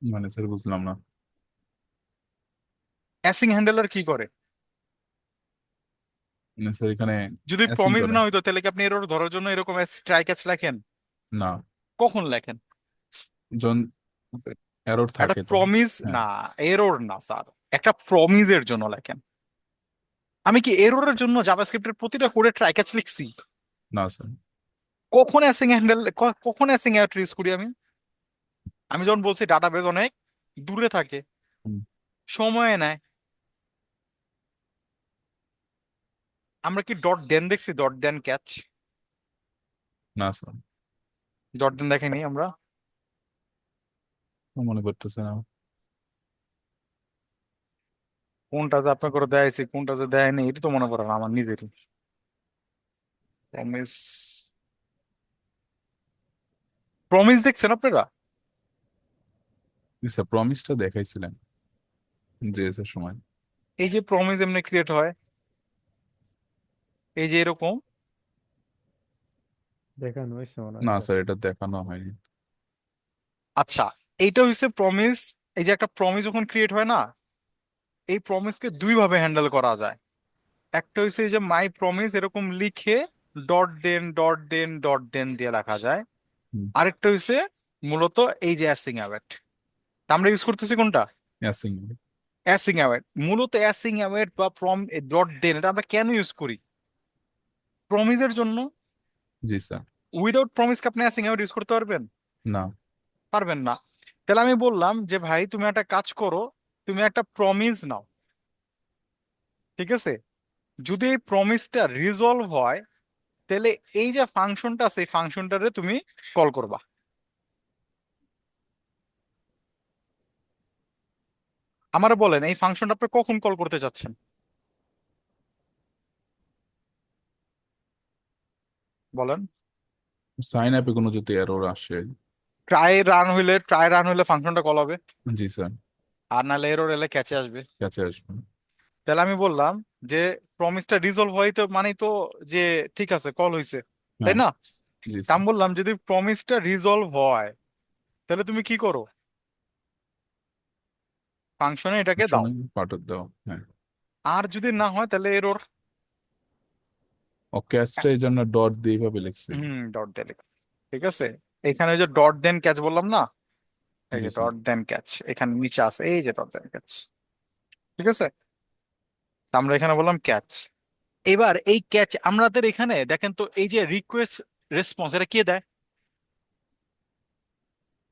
মানে স্যার বুঝলাম না। অ্যাসিং হ্যান্ডলার কি করে? মানে স্যার এখানে যদি অ্যাসিং প্রমিস করে? না হইতো তাহলে কি আপনি এরর ধরার জন্য এরকম ট্রাই ক্যাচ লেখেন? না, কখন লেখেন? যখন এরর একটা থাকে তখন। প্রমিস হ্যাঁ। না, এরর না স্যার, একটা প্রমিসের জন্য লেখেন। আমি কি এররের জন্য জাভাস্ক্রিপ্টের প্রতিটা কোডে ট্রাই ক্যাচ লিখছি? না স্যার। কখন অ্যাসিং হ্যান্ডেল, কখন অ্যাসিং অ্যাওয়েট ইউজ করি আমি? আমি যখন বলছি ডাটাবেজ অনেক দূরে থাকে, হুম, সময় নেয়। আমরা কি ডট দেন দেখছি? ডট দেন ক্যাচ, না স্যার, ডট দেন দেখিনি আমরা। মনে করতেছে না। কোনটা যে আপনার করে দেয়াইছি, কোনটা যে দেয়নি, এটা তো মনে পড়ে না আমার নিজেরই। প্রমিস, প্রমিস দেখছেন আপনারা? জি স্যার, প্রমিসটা দেখাইছিলেন জেএস এর সময়। এই যে প্রমিস এমনি ক্রিয়েট হয়, এই যে এরকম। দেখানো হয়েছে মনে হয় না স্যার। স্যার, এটা দেখানো হয়নি। আচ্ছা, এইটা হচ্ছে প্রমিস। এই যে একটা প্রমিস যখন ক্রিয়েট হয় না, এই প্রমিসকে দুই ভাবে হ্যান্ডেল করা যায়। একটা হচ্ছে এই যে মাই প্রমিস এরকম লিখে ডট দেন ডট দেন ডট দেন দিয়ে লেখা যায়। হুম, আরেকটা হচ্ছে মূলত এই যে অ্যাসিং অ্যাওয়েট। আমরা ইউজ করতেছি কোনটা? অ্যাসিং। Async await. মূলত অ্যাসিং অ্যাওয়েট বা ডট দেন, এটা আমরা কেন ইউজ করি? প্রমিসের জন্য। জি স্যার। উইদাউট প্রমিস কি আপনি অ্যাসিং অ্যাওয়েট ইউজ করতে পারবেন? না। পারবেন না। তাহলে আমি বললাম যে ভাই তুমি একটা কাজ করো, তুমি একটা প্রমিস নাও, ঠিক আছে? যদি এই প্রমিসটা রিজলভ হয়, তাহলে এই যে ফাংশনটা আছে এই ফাংশনটারে তুমি কল করবা। আমার বলেন এই ফাংশনটা আপনি কখন কল করতে চাচ্ছেন? বলেন। সাইন অ্যাপে কোনো যদি এরর আসে। ট্রাই রান হইলে ফাংশনটা কল হবে। জি স্যার। আর নাহলে এরর এলে ক্যাচে আসবে। কাছে আসবে। তাহলে আমি বললাম যে প্রমিসটা রিজলভ হয় তো মানেই তো যে ঠিক আছে কল হইছে, তাই হ্যাঁ। না? জি তা স্যার। আমি বললাম যদি প্রমিসটা রিজলভ হয়, তাহলে তুমি কি করো? ফাংশনে এটাকে দাও। শুনে পাঠক দাও, হ্যাঁ। আর যদি না হয় তাহলে এরর। ও ক্যাচটা এই জন্য ডট দিয়ে এইভাবে লিখছি। ডট দিয়ে লেখা। ঠিক আছে, এখানে ওই যে ডট দেন ক্যাচ বললাম না, এই জি যে স্যার। ডট দেন ক্যাচ এখানে নিচে আছে, এই যে ডট দেন ক্যাচ। ঠিক আছে, তা আমরা এখানে বললাম ক্যাচ। এবার এই ক্যাচ আমাদের এখানে দেখেন তো, এই যে রিকোয়েস্ট রেসপন্স এটা কে দেয়?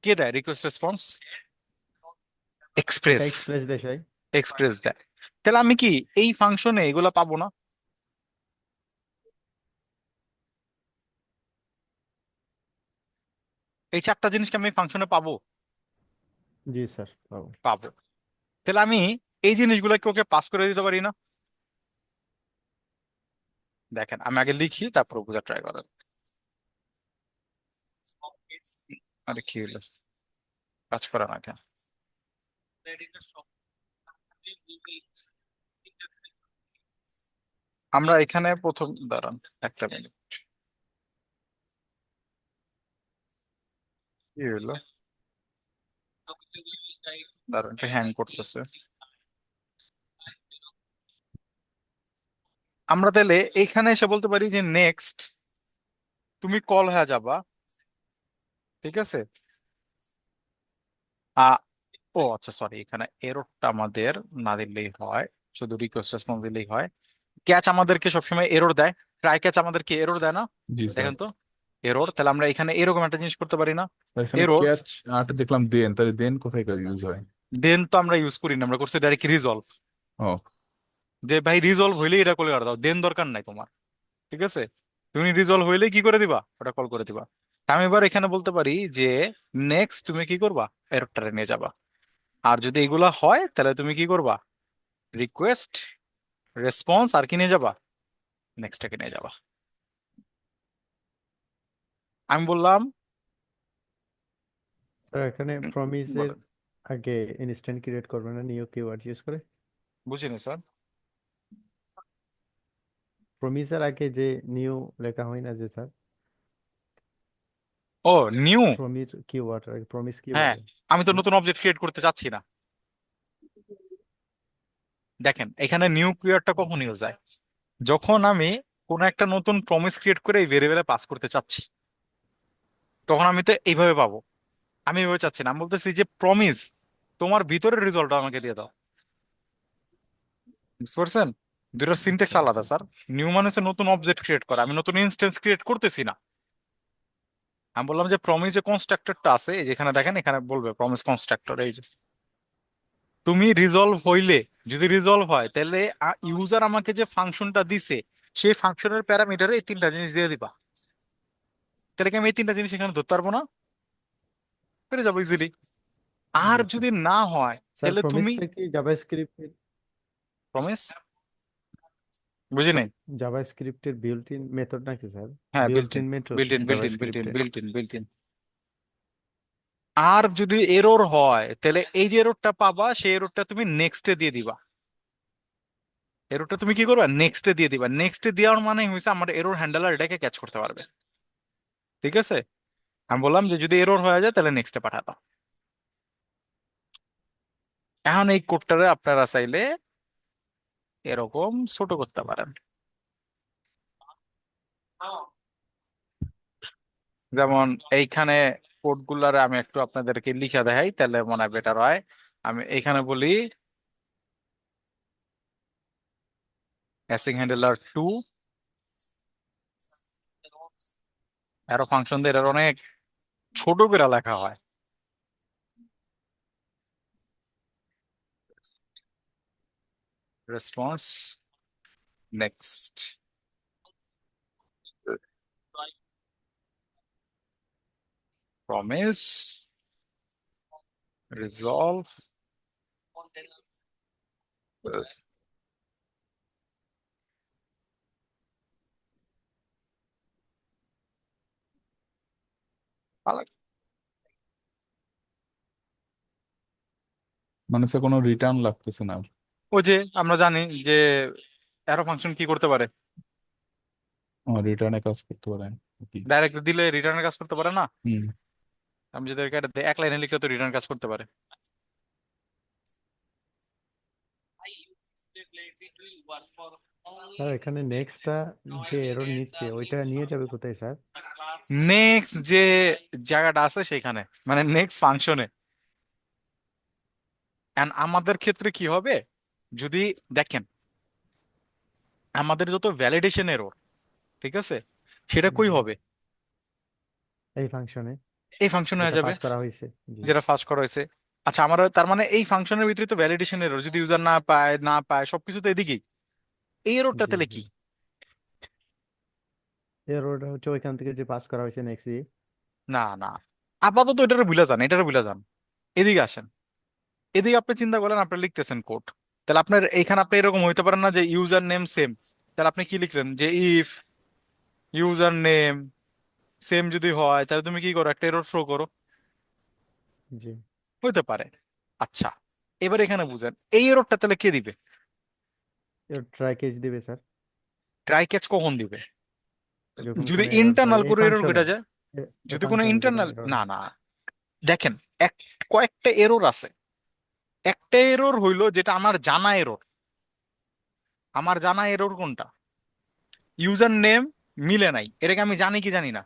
কে দেয় রিকোয়েস্ট রেসপন্স? এটা এক্সপ্রেস। এক্সপ্রেস দেশাই। এক্সপ্রেস দেয়। তাহলে আমি কি এই ফাংশনে এগুলা পাবো না? এই চারটা জিনিসকে আমি ফাংশনে পাবো? জি স্যার, পাবো। পাবো। তাহলে আমি এই জিনিসগুলোকে ওকে পাস করে দিতে পারি না? দেখেন আমি আগে লিখি তারপর বোঝা ট্রাই করেন। আরে কি হলো, কাজ করে না কেন? আমরা এখানে প্রথম দাঁড়ান, একটা মিনিট, কি হলো, দাঁড়ান একটা হ্যাং করতেছে। আমরা তাহলে এখানে এসে বলতে পারি যে নেক্সট তুমি কল হয়ে যাবা। ঠিক আছে। আ ও আচ্ছা সরি, এখানে এররটা আমাদের না দিলেই হয়, শুধু রিকোয়েস্ট রেসপন্স দিলেই হয়। ক্যাচ আমাদেরকে সবসময় এরর দেয়, ট্রাই ক্যাচ আমাদেরকে এরর দেয় না? জি স্যার। দেখেন তো, এরর। তাহলে আমরা এখানে এরকম একটা জিনিস করতে পারি না? আর এখানে এরর ক্যাচ আট দেখলাম দেন, তাহলে দেন কোথায় ইউজ হয়? দেন তো আমরা ইউজ করি না, আমরা করছি ডাইরেক্ট রিজলভ। ও যে ভাই রিজলভ হইলেই এটা কল করে দাও, দেন দরকার নাই তোমার। ঠিক আছে, তুমি রিজলভ হইলেই কি করে দিবা, ওটা কল করে দিবা। আমি এবার এখানে বলতে পারি যে নেক্সট তুমি কি করবা, এররটারে নিয়ে যাবা। আর যদি এগুলা হয় তাহলে তুমি কি করবা, রিকোয়েস্ট রেসপন্স আর কি নিয়ে যাবা, নেক্সটটাকে নিয়ে যাবা। আমি বললাম স্যার এখানে প্রমিসের বলেন। আগে ইনস্ট্যান্ট ক্রিয়েট করবে না নিউ কিওয়ার্ড ইউজ করে? বুঝিনি স্যার। প্রমিসের আগে যে নিউ লেখা হয় না যে স্যার, ও নিউ। প্রমিস কিওয়ার্ড প্রমিস কি হ্যাঁ, বলে? আমি তো নতুন অবজেক্ট ক্রিয়েট করতে চাচ্ছি না। দেখেন এখানে নিউ কিওয়ার্ডটা কখন ইউজ হয়, যখন আমি কোন একটা নতুন প্রমিস ক্রিয়েট করে এই ভেরিয়েবলে পাস করতে চাচ্ছি, তখন আমি তো এইভাবে পাবো। আমি এইভাবে চাচ্ছি না, আমি বলতেছি যে প্রমিস তোমার ভিতরের রেজাল্টটা আমাকে দিয়ে দাও। বুঝতে পারছেন, দুইটার সিনটেক্স আচ্ছা আলাদা স্যার। নিউ মানে হচ্ছে নতুন অবজেক্ট ক্রিয়েট করা, আমি নতুন ইনস্টেন্স ক্রিয়েট করতেছি না। আমি বললাম যে প্রমিস যে কনস্ট্রাক্টরটা আছে, এই যেখানে দেখেন এখানে বলবে প্রমিস কনস্ট্রাক্টর, এই যে তুমি রিজলভ হইলে, যদি রিজলভ হয় তাহলে ইউজার আমাকে যে ফাংশনটা দিছে সেই ফাংশনের প্যারামিটারে এই তিনটা জিনিস দিয়ে দিবা। তাহলে কি আমি এই তিনটা জিনিস এখানে ধরতে পারবো না? পেরে যাবো ইজিলি। আর জি স্যার। যদি না হয় স্যার তাহলে তুমি প্রমিসটা কি জাভাস্ক্রিপ্টের প্রমিস, বুঝি নাই। জাভাস্ক্রিপ্টের বিল্ট ইন মেথড নাকি স্যার? হ্যাঁ built built in, in method built in, built in, built in, জাভাস্ক্রিপ্টে। Built in, built in. আর যদি এরর হয় তাহলে এই যে এররটা পাবা সেই এররটা তুমি নেক্সটে দিয়ে দিবা। এররটা তুমি কি করবা, নেক্সটে দিয়ে দিবা। নেক্সটে দেওয়ার মানে হয়েছে আমার এরর হ্যান্ডলার এটাকে ক্যাচ করতে পারবে। ঠিক আছে, আমি বললাম যে যদি এরর হয়ে যায় তাহলে নেক্সটে পাঠা দাও। এখন এই কোডটারে আপনারা চাইলে এরকম ছোট করতে পারেন। যেমন এইখানে কোডগুলারে আমি একটু আপনাদেরকে লিখে দেখাই তাহলে মনে হয় বেটার হয়। আমি এইখানে বলি async handler to, arrow function দিয়ে এর অনেক ছোট করে লেখা হয়। রেসপন্স নেক্সট, প্রমিস রিজলভ, মানে স্যার কোনো রিটার্ন লাগতেছে না আর? ওই যে আমরা জানি যে অ্যারো ফাংশন কি করতে পারে, রিটার্নে কাজ করতে পারেন কি? ডাইরেক্ট দিলে রিটার্নের কাজ করতে পারে না। হুম। আমি যদি এটা এক লাইনে লিখলে তো রিটার্ন কাজ করতে পারে। স্যার এখানে নেক্সটটা যে এরর নিচ্ছে ওইটা নিয়ে যাবে কোথায় স্যার? নেক্সট যে জায়গাটা আছে সেখানে, মানে নেক্সট ফাংশনে। এন্ড আমাদের ক্ষেত্রে কি হবে, যদি দেখেন আমাদের যত ভ্যালিডেশন এরর, ঠিক আছে, সেটা কই জি, হবে, এই ফাংশনে এই ফাংশনে যেটা হয়ে যাবে, পাস করা হয়েছে। জি যেটা ফার্স্ট করা হয়েছে। আচ্ছা, আমার তার মানে এই ফাংশনের ভিতরে তো ভ্যালিডেশন এরর, যদি ইউজার না পায় না পায় সবকিছু তো এদিকেই, এই এররটা জি তাহলে জি কি? এররটা হচ্ছে ওইখান থেকে যে পাস করা হয়েছে নেক্সট। না না, আপাতত এটারে ভুলে যান, এটারে ভুলে যান। এদিকে আসেন, এদিকে আপনি চিন্তা করেন, আপনি লিখতেছেন কোড, তাহলে আপনার এইখানে আপনি এরকম হইতে পারেন না যে ইউজার নেম সেম, তাহলে আপনি কি লিখলেন যে ইফ ইউজার নেম সেম যদি হয় তাহলে তুমি কি করো, একটা এরর থ্রো করো, জি, হইতে পারে। আচ্ছা, এবার এখানে বুঝেন এই এররটা তাহলে কে দিবে? এর ট্রাই কেস দিবে স্যার ট্রাই ক্যাচ কখন দিবে? যখন যদি কোনো এরর হয় ইন্টারনাল এই কোনো এরর ফাংশনে। ঘটে যায়, এই যদি কোনো ফাংশনে যখন ইন্টারনাল, এরর না হয়। না, দেখেন, এক কয়েকটা এরর আছে। একটা এরর হইলো যেটা আমার জানা এরর, আমার জানা এরর কোনটা, ইউজার নেম মিলে নাই, এটাকে আমি জানি কি জানি না,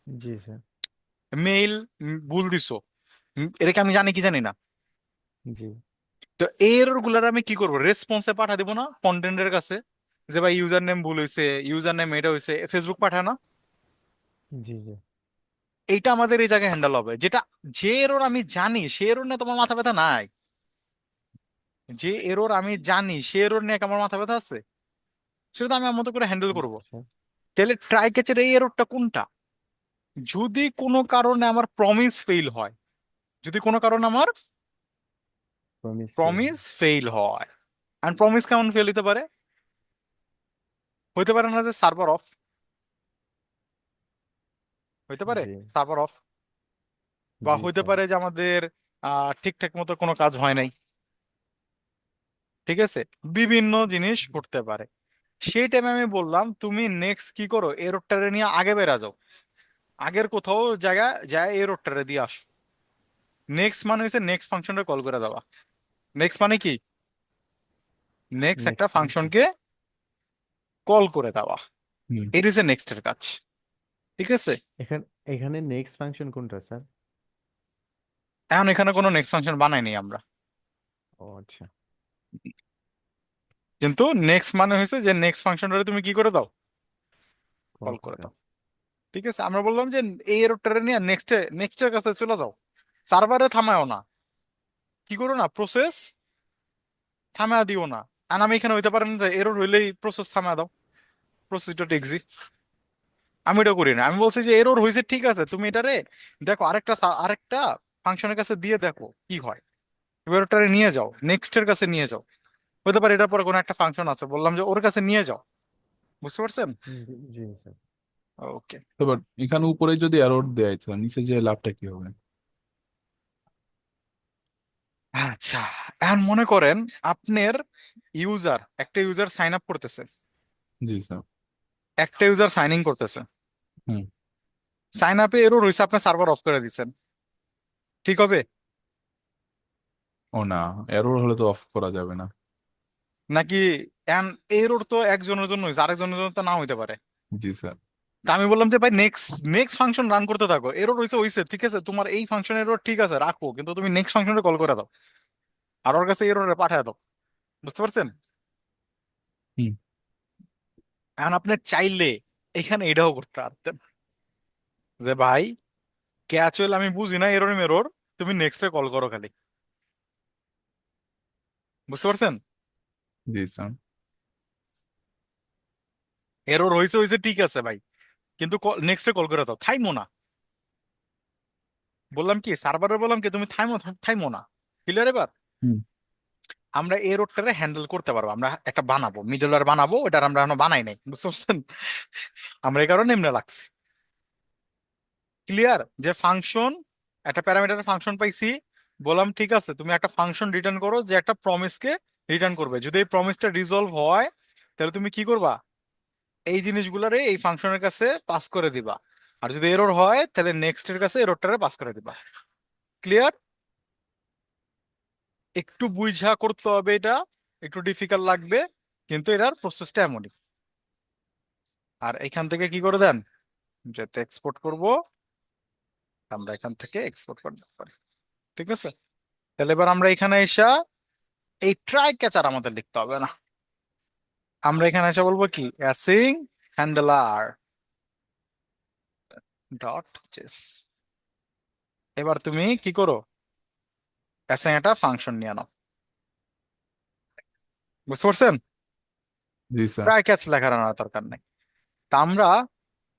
জি স্যার। মেইল ভুল দিছো, এটাকে আমি জানি কি জানি না। জি তো এই এরর গুলার আমি কি করবো, রেসপন্সে পাঠা দিব না কন্টেন্টের কাছে, যে ভাই ইউজার নেম ভুল হয়েছে, ইউজার নেম এটা হয়েছে, ফেসবুক পাঠায় না? জি জি এইটা আমাদের এই জায়গায় হ্যান্ডেল হবে, যেটা যে এরর আমি জানি সে এরর নিয়ে তোমার মাথা ব্যথা নাই, যে এরর আমি জানি সে এরর নিয়ে কি আমার মাথা ব্যথা আছে? সেটা তো আমি আমার মতো করে হ্যান্ডেল জি করব। স্যার। তাহলে ট্রাই ক্যাচের এই এররটা কোনটা? যদি কোনো কারণে আমার প্রমিস ফেইল হয়, যদি কোনো কারণে আমার প্রমিস ফেল। প্রমিস ফেইল হয়, আর প্রমিস কেমন ফেল হতে পারে? হইতে পারে না যে সার্ভার অফ, হইতে পারে জি সার্ভার অফ, বা জি হইতে স্যার। পারে যে আমাদের ঠিকঠাক মতো কোনো কাজ হয় নাই, ঠিক আছে, বিভিন্ন জিনিস ঘটতে পারে। সেই টাইমে আমি বললাম তুমি নেক্সট কি করো, এররটারে নিয়ে আগে বেরা যাও, আগের কোথাও জায়গা যায় এররটারে দিয়ে আসো। নেক্সট মানে হচ্ছে নেক্সট ফাংশনটা কল করে দেওয়া। নেক্সট মানে কি, নেক্সট একটা নেক্সট ফাংশন। ফাংশনকে কল করে দেওয়া, হুম। এট ইজ এ নেক্সটের কাজ, ঠিক আছে। এখানে এখানে নেক্সট ফাংশন কোনটা স্যার? এখন এখানে কোনো নেক্সট ফাংশন বানাইনি আমরা, ও আচ্ছা। কিন্তু নেক্সট মানে হয়েছে যে নেক্সট ফাংশনটা তুমি কি করে দাও, কল কল করে করে। দাও, ঠিক আছে। আমরা বললাম যে এই এররটারে নিয়ে নেক্সটের কাছে চলে যাও, সার্ভারে থামায়ও না, কি করো না, প্রসেস থামায় দিও না। আর আমি এখানে হইতে পারেন যে এরর হইলেই প্রসেস থামায় দাও, প্রসেস ডট এক্সি, আমি এটা করি না। আমি বলছি যে এরর হয়েছে ঠিক আছে, তুমি এটারে দেখো আরেকটা ফাংশনের কাছে দিয়ে দেখো কি হয়, এবার ওটারে নিয়ে যাও নেক্সটের কাছে নিয়ে যাও, হতে পারে এটার পরে কোনো একটা ফাংশন আছে, বললাম যে ওর কাছে নিয়ে যাও, বুঝতে পারছেন? জি জি স্যার। ওকে। এবার এখানে উপরে যদি এরর দেয় তো নিচে যে লাভটা কি হবে? আচ্ছা, এখন মনে করেন আপনার একটা ইউজার সাইন আপ করতেছে, জি স্যার। একটা ইউজার সাইন ইন করতেছে, হুম। সাইন আপে এরর হয়েছে, আপনার সার্ভার অফ করে দিচ্ছেন, ঠিক হবে? ও না, এরর হলে তো অফ করা যাবে না। নাকি এন এরর তো একজনের জন্য হয়েছে, আরেকজনের জন্য তো না হইতে পারে। জি স্যার। তা আমি বললাম যে ভাই নেক্সট নেক্সট ফাংশন রান করতে থাকো, এরর হইছে হইছে, ঠিক আছে, তোমার এই ফাংশনের এরর ঠিক আছে রাখো, কিন্তু তুমি নেক্সট ফাংশনে কল করে দাও, আর ওর কাছে এরর পাঠায় দাও, বুঝতে পারছেন? হুম। এখন আপনি চাইলে এখানে এটাও করতে পারতেন, যে ভাই ক্যাচ হইলে আমি বুঝি না এরর মেরর, তুমি নেক্সটে কল করো খালি, বুঝতে পারছেন? জি স্যার। এরর হইছে হইছে ঠিক আছে ভাই, কিন্তু নেক্সটে কল করে দাও, থাইমো না। বললাম কি সার্ভারে, বললাম কি তুমি থাইমো থাইমো না, ক্লিয়ার এবার? হুম। আমরা এই রোডটারে হ্যান্ডেল করতে পারবো, আমরা একটা বানাবো, মিডলওয়্যার বানাবো, ওটার আমরা এখনো বানাই নাই, বুঝতে পারছেন? আমরা এই কারণে এমনি লাগছি, ক্লিয়ার, যে ফাংশন, একটা প্যারামিটার ফাংশন পাইছি, বললাম ঠিক আছে তুমি একটা ফাংশন রিটার্ন করো যে একটা প্রমিসকে রিটার্ন করবে, যদি এই প্রমিসটা রিজলভ হয় তাহলে তুমি কি করবা, এই জিনিসগুলারে এই ফাংশনের কাছে পাস করে দিবা, আর যদি এরর হয় তাহলে নেক্সট এর কাছে এররটারে পাস করে দিবা, ক্লিয়ার? একটু বুঝা করতে হবে এটা, একটু ডিফিকাল্ট লাগবে, কিন্তু এটার প্রসেসটা এমনই। আর এখান থেকে কি করে দেন, যেতে এক্সপোর্ট করব, আমরা এখান থেকে এক্সপোর্ট করতে পারি। ঠিক আছে, তাহলে এবার আমরা এখানে এসে এই ট্রাই ক্যাচার আমাদের লিখতে হবে না, আমরা এখানে এসে বলবো কি অ্যাসিং হ্যান্ডলার ডট চেস। এবার তুমি কি করো, অ্যাসিং একটা ফাংশন নিয়ে নাও। বুঝতে পারছেন? জি স্যার। ট্রাই ক্যাচ লেখার আনার দরকার নেই। তা আমরা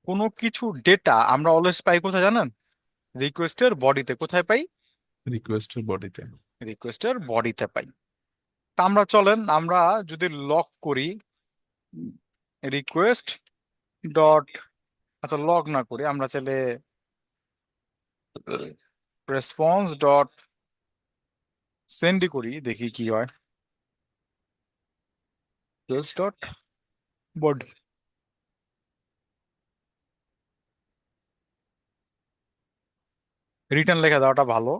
কোনো কিছু ডেটা আমরা অলওয়েজ পাই কোথায় জানেন? রিকোয়েস্টের বডিতে। কোথায় পাই? রিকোয়েস্টের বডিতে। রিকোয়েস্টের বডিতে পাই। তা আমরা চলেন আমরা যদি লক করি রিকোয়েস্ট ডট, আচ্ছা লগ না করি, আমরা চাইলে রেসপন্স ডট সেন্ডই করি, দেখি কি হয়। রিকোয়েস্ট ডট বডি, রিটার্ন লেখা দেওয়াটা ভালো,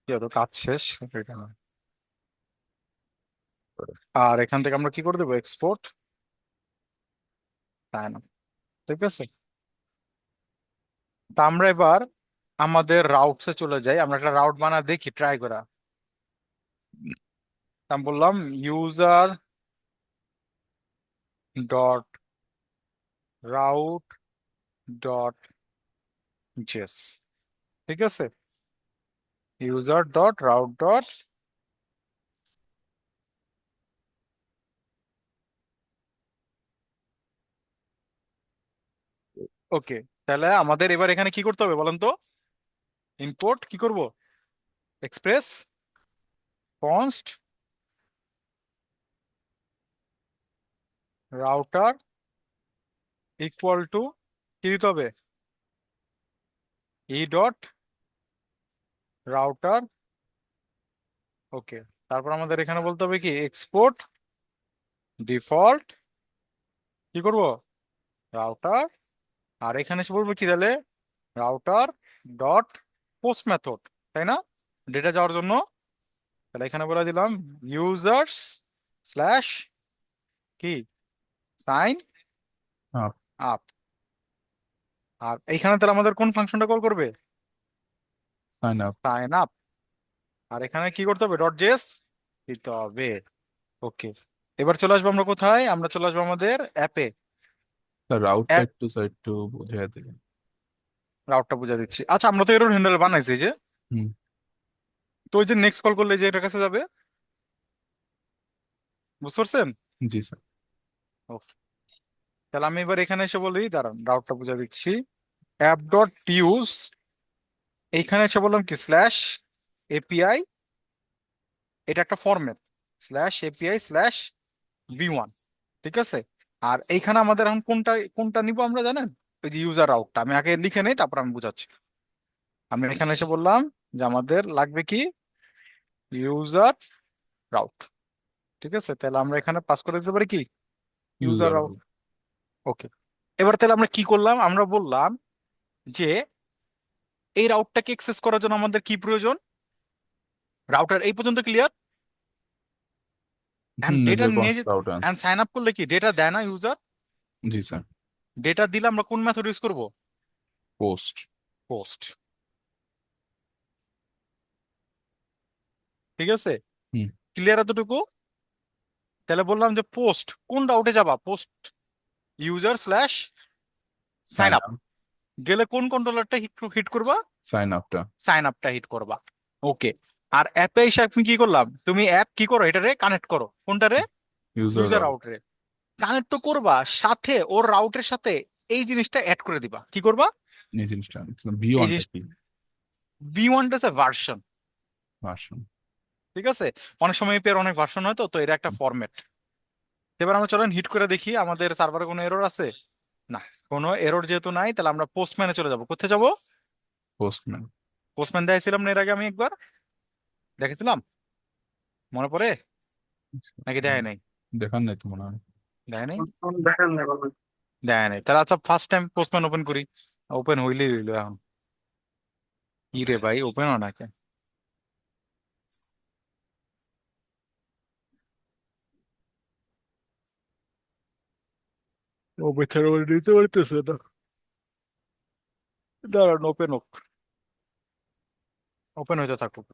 যেহেতু কাজ শেষ রিটার্ন। আর এখান থেকে আমরা কি করে দেবো, এক্সপোর্ট, তাই না? ঠিক আছে, তা আমরা এবার আমাদের রাউটসে চলে যাই, আমরা একটা রাউট বানা দেখি ট্রাই করা। আমি বললাম user dot route dot JS. ঠিক আছে, user dot route dot, okay. তাহলে আমাদের এবার এখানে কি করতে হবে বলেন তো, ইম্পোর্ট কি করব, express const router equal to কি দিতে হবে, ই ডট রাউটার। ওকে, তারপর আমাদের এখানে বলতে হবে কি এক্সপোর্ট ডিফল্ট কি করব, রাউটার। আর এখানে এসে বলবো কি তাহলে, রাউটার ডট পোস্ট মেথড, তাই না, ডেটা যাওয়ার জন্য। তাহলে এখানে বলে দিলাম ইউজার্স স্ল্যাশ কি সাইন আপ। আপ। আর এইখানে তাহলে আমাদের কোন ফাংশনটা কল করবে, সাইন আপ। Sign up. আর এখানে কি করতে হবে, ডট জেএস দিতে হবে। ওকে, এবার চলে আসবো আমরা কোথায়, আমরা চলে আসবো আমাদের অ্যাপে। Sir route app, side to বুঝিয়ে দিলেন। রাউটটা বুঝা দিচ্ছি। আচ্ছা আমরা তো এরর হ্যান্ডেল বানাইছি এই যে, হুম। তো ওই যে নেক্সট কল করলে যে এটার কাছে যাবে, বুঝতে পারছেন? জি স্যার। ওকে, তাহলে আমি এবার এখানে এসে বলি, দাঁড়ান রাউটটা বুঝা দিচ্ছি। অ্যাপ ডট ইউজ, এইখানে এসে বললাম কি স্ল্যাশ এপিআই, এটা একটা format, slash API slash V1. ঠিক আছে, আর এইখানে আমাদের এখন কোনটা কোনটা নিব আমরা জানেন, ওই যে ইউজার রাউটটা। আমি আগে লিখে নেই তারপর আমি বুঝাচ্ছি। আমি এখানে এসে বললাম যে আমাদের লাগবে কি ইউজার রাউট। ঠিক আছে, তাহলে আমরা এখানে পাস করে দিতে পারি কি ইউজার ইউজার। রাউট। ওকে, এবার তাহলে আমরা কি করলাম, আমরা বললাম যে এই রাউটটাকে অ্যাক্সেস করার জন্য আমাদের কি প্রয়োজন, রাউটার এই পর্যন্ত ক্লিয়ার। এন্ড হুম, ডেটা নিয়ে রেসপন্স যে route and answer. Sign up করলে কি ডেটা দেয় না ইউজার, জি স্যার। ডেটা দিলে আমরা কোন মেথড ইউজ করব, পোস্ট। পোস্ট। ঠিক আছে, হুম। ক্লিয়ার এতটুকু? তাহলে বললাম যে পোস্ট কোন রাউটে যাবা, post user slash sign sign up, up. গেলে কোন কন্ট্রোলারটা হিট হিট করবা, সাইন আপটা। সাইন আপটা হিট করবা। ওকে, আর অ্যাপে এসে আমি কি করলাম, তুমি অ্যাপ কি করো, এটারে কানেক্ট করো কোনটারে, ইউজার ইউজার রাউট। রাউটারে। কানেক্ট তো করবা, সাথে ওর রাউটের সাথে এই জিনিসটা অ্যাড করে দিবা, কি করবা, এই জিনিসটা ভি এই ওয়ানটা জিনিস কি? V1 version. ভার্সন। ঠিক আছে, অনেক সময় এর অনেক ভার্সন হয়, তো তো এটা একটা ফরম্যাট। এবার আমরা চলেন হিট করে দেখি আমাদের সার্ভারে কোনো এরর আছে না। কোনো এরর যেহেতু নাই, তাহলে আমরা পোস্টম্যানে চলে যাব। কোথায় যাব, পোস্টম্যান। পোস্টম্যান দেখেছিলাম না এর আগে, আমি একবার দেখেছিলাম, মনে পড়ে নাকি দেখায় নাই? দেখার নাই তো মনে হয়। দেখায় নাই, দেখেন না বাবা। দেখায় নাই। তাহলে আচ্ছা ফার্স্ট টাইম পোস্টম্যান ওপেন করি, ওপেন হইলেই হইলো এখন। কি রে ভাই, ওপেন হয় না কেন? ও বেচারা ওটা নিতে পারতেছে না। দাঁড়ান, ওপেন হোক, ওপেন হইতে থাকুক।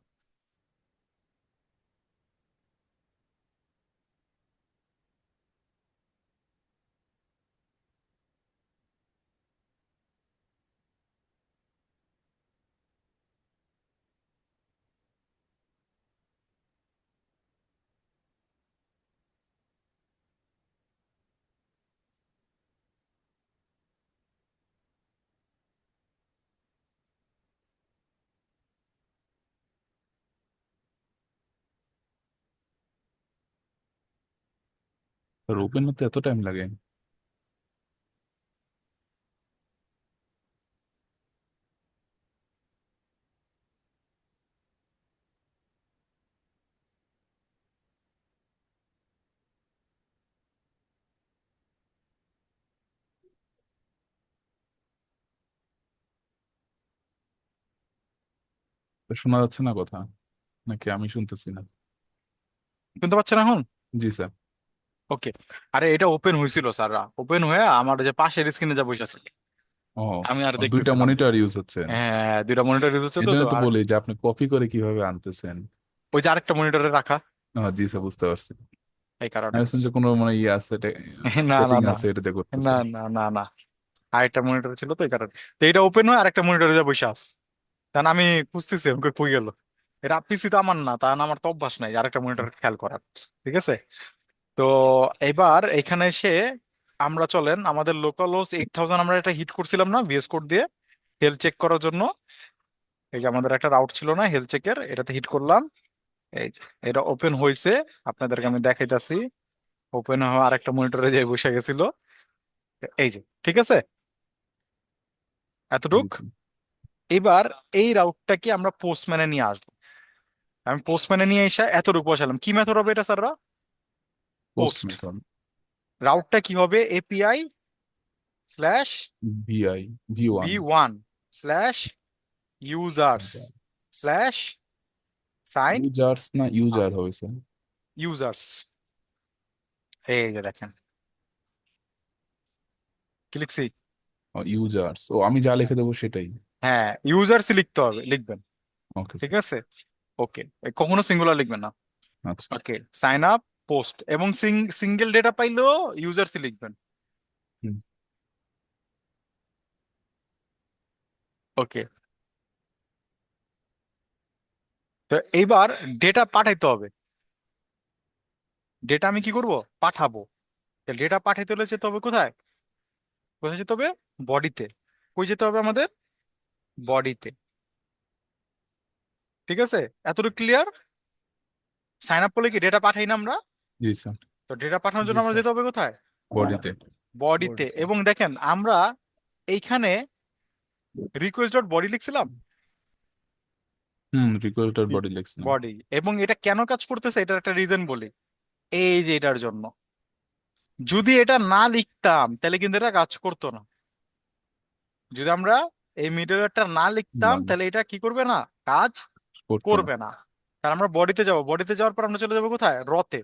আর ওপেন হতে এত টাইম লাগে? তো শোনা যাচ্ছে না কথা, নাকি আমি শুনতেছি না? শুনতে পাচ্ছেন এখন? জি স্যার। ওকে। আরে এটা ওপেন হয়েছিল স্যাররা, ওপেন হয়ে আমার যে পাশের স্ক্রিনে যা বসে আছে ও, আমি আর দুইটা দেখতেছিলাম। মনিটর ইউজ হচ্ছে? হ্যাঁ, দুইটা মনিটর ইউজ হচ্ছে এই তো জন্য তো তো আর বলি যে আপনি কপি করে কিভাবে আনতেছেন। ওই যে আরেকটা মনিটরে রাখা, জি স্যার, বুঝতে পারছি। এই কারণে। আমি ভাবছিলাম যে কোনো মানে ইয়ে আছে, না না সেটিং না, আছে, এটাতে না করতেছেন। না না না, আরেকটা মনিটর ছিল তো এই কারণে। তো এটা ওপেন হয় আরেকটা মনিটরে যা বসে আছে, তাহলে আমি খুঁজতেছি আমাকে কই গেল। এটা পিসি তো আমার না, তাহলে আমার তো অভ্যাস নাই আরেকটা মনিটর খেয়াল করার। ঠিক আছে। তো এবার এখানে এসে আমরা চলেন আমাদের লোকাল হোস্ট 8000 আমরা এটা হিট করছিলাম না ভিএস কোড দিয়ে হেলথ চেক করার জন্য। এই যে আমাদের একটা রাউট ছিল না হেলথ চেকের, এটাতে হিট করলাম। এই যে এটা ওপেন হয়েছে, আপনাদেরকে আমি দেখাইতাছি। ওপেন হওয়া আরেকটা মনিটরে যে বসে গেছিল, এই যে, ঠিক আছে, জি এতটুক। স্যার। এবার এই রাউটটাকে আমরা পোস্টম্যানে নিয়ে আসবো। আমি পোস্টম্যানে নিয়ে এসে এতটুকু বসালাম। কি মেথড হবে এটা স্যাররা? Post post. মেথড। রাউটটা কি হবে? API slash VI, V one. V one slash users slash sign users না ইউজার হবে স্যার? ইউজার্স। এই যে দেখেন কি লিখছি। ইউজার্স, ও আমি যা লিখে দেবো সেটাই? হ্যাঁ, ইউজার্সই লিখতে হবে, লিখবেন। ওকে ঠিক স্যার। আছে। ওকে, কখনো সিঙ্গুলার লিখবেন না। আচ্ছা। ওকে, সাইন আপ পোস্ট এবং সিঙ্গেল ডেটা পাইলেও ইউজার্সই লিখবেন। হুম। ওকে। তো এইবার ডেটা পাঠাইতে হবে। ডেটা আমি কি করব? পাঠাবো। ডেটা পাঠাইতে হলে যেতে হবে কোথায়? কোথায় যেতে হবে? বডিতে। কই যেতে হবে আমাদের? বডিতে। ঠিক আছে, এতটুকু ক্লিয়ার? সাইন আপ করলে কি ডেটা পাঠাই না আমরা? জি স্যার। তো ডেটা পাঠানোর জি জন্য আমরা স্যার। যেতে হবে কোথায়? বডিতে। বডিতে। বডিতে। এবং দেখেন আমরা এইখানে রিকোয়েস্ট ডট বডি লিখছিলাম। রিকোয়েস্টার বডি লিখছিলাম। বডি। এবং এটা কেন কাজ করতেছে এটার একটা রিজন বলি। এই যে এটার জন্য, যদি এটা না লিখতাম তাহলে কিন্তু এটা কাজ করতো না। যদি আমরা এই মিডলওয়্যারটা না লিখতাম মানে তাহলে এটা কি করবে না, কাজ করতো না। করবে না। কারণ আমরা বডিতে যাব, বডিতে যাওয়ার পর আমরা চলে যাবো কোথায়? রতে।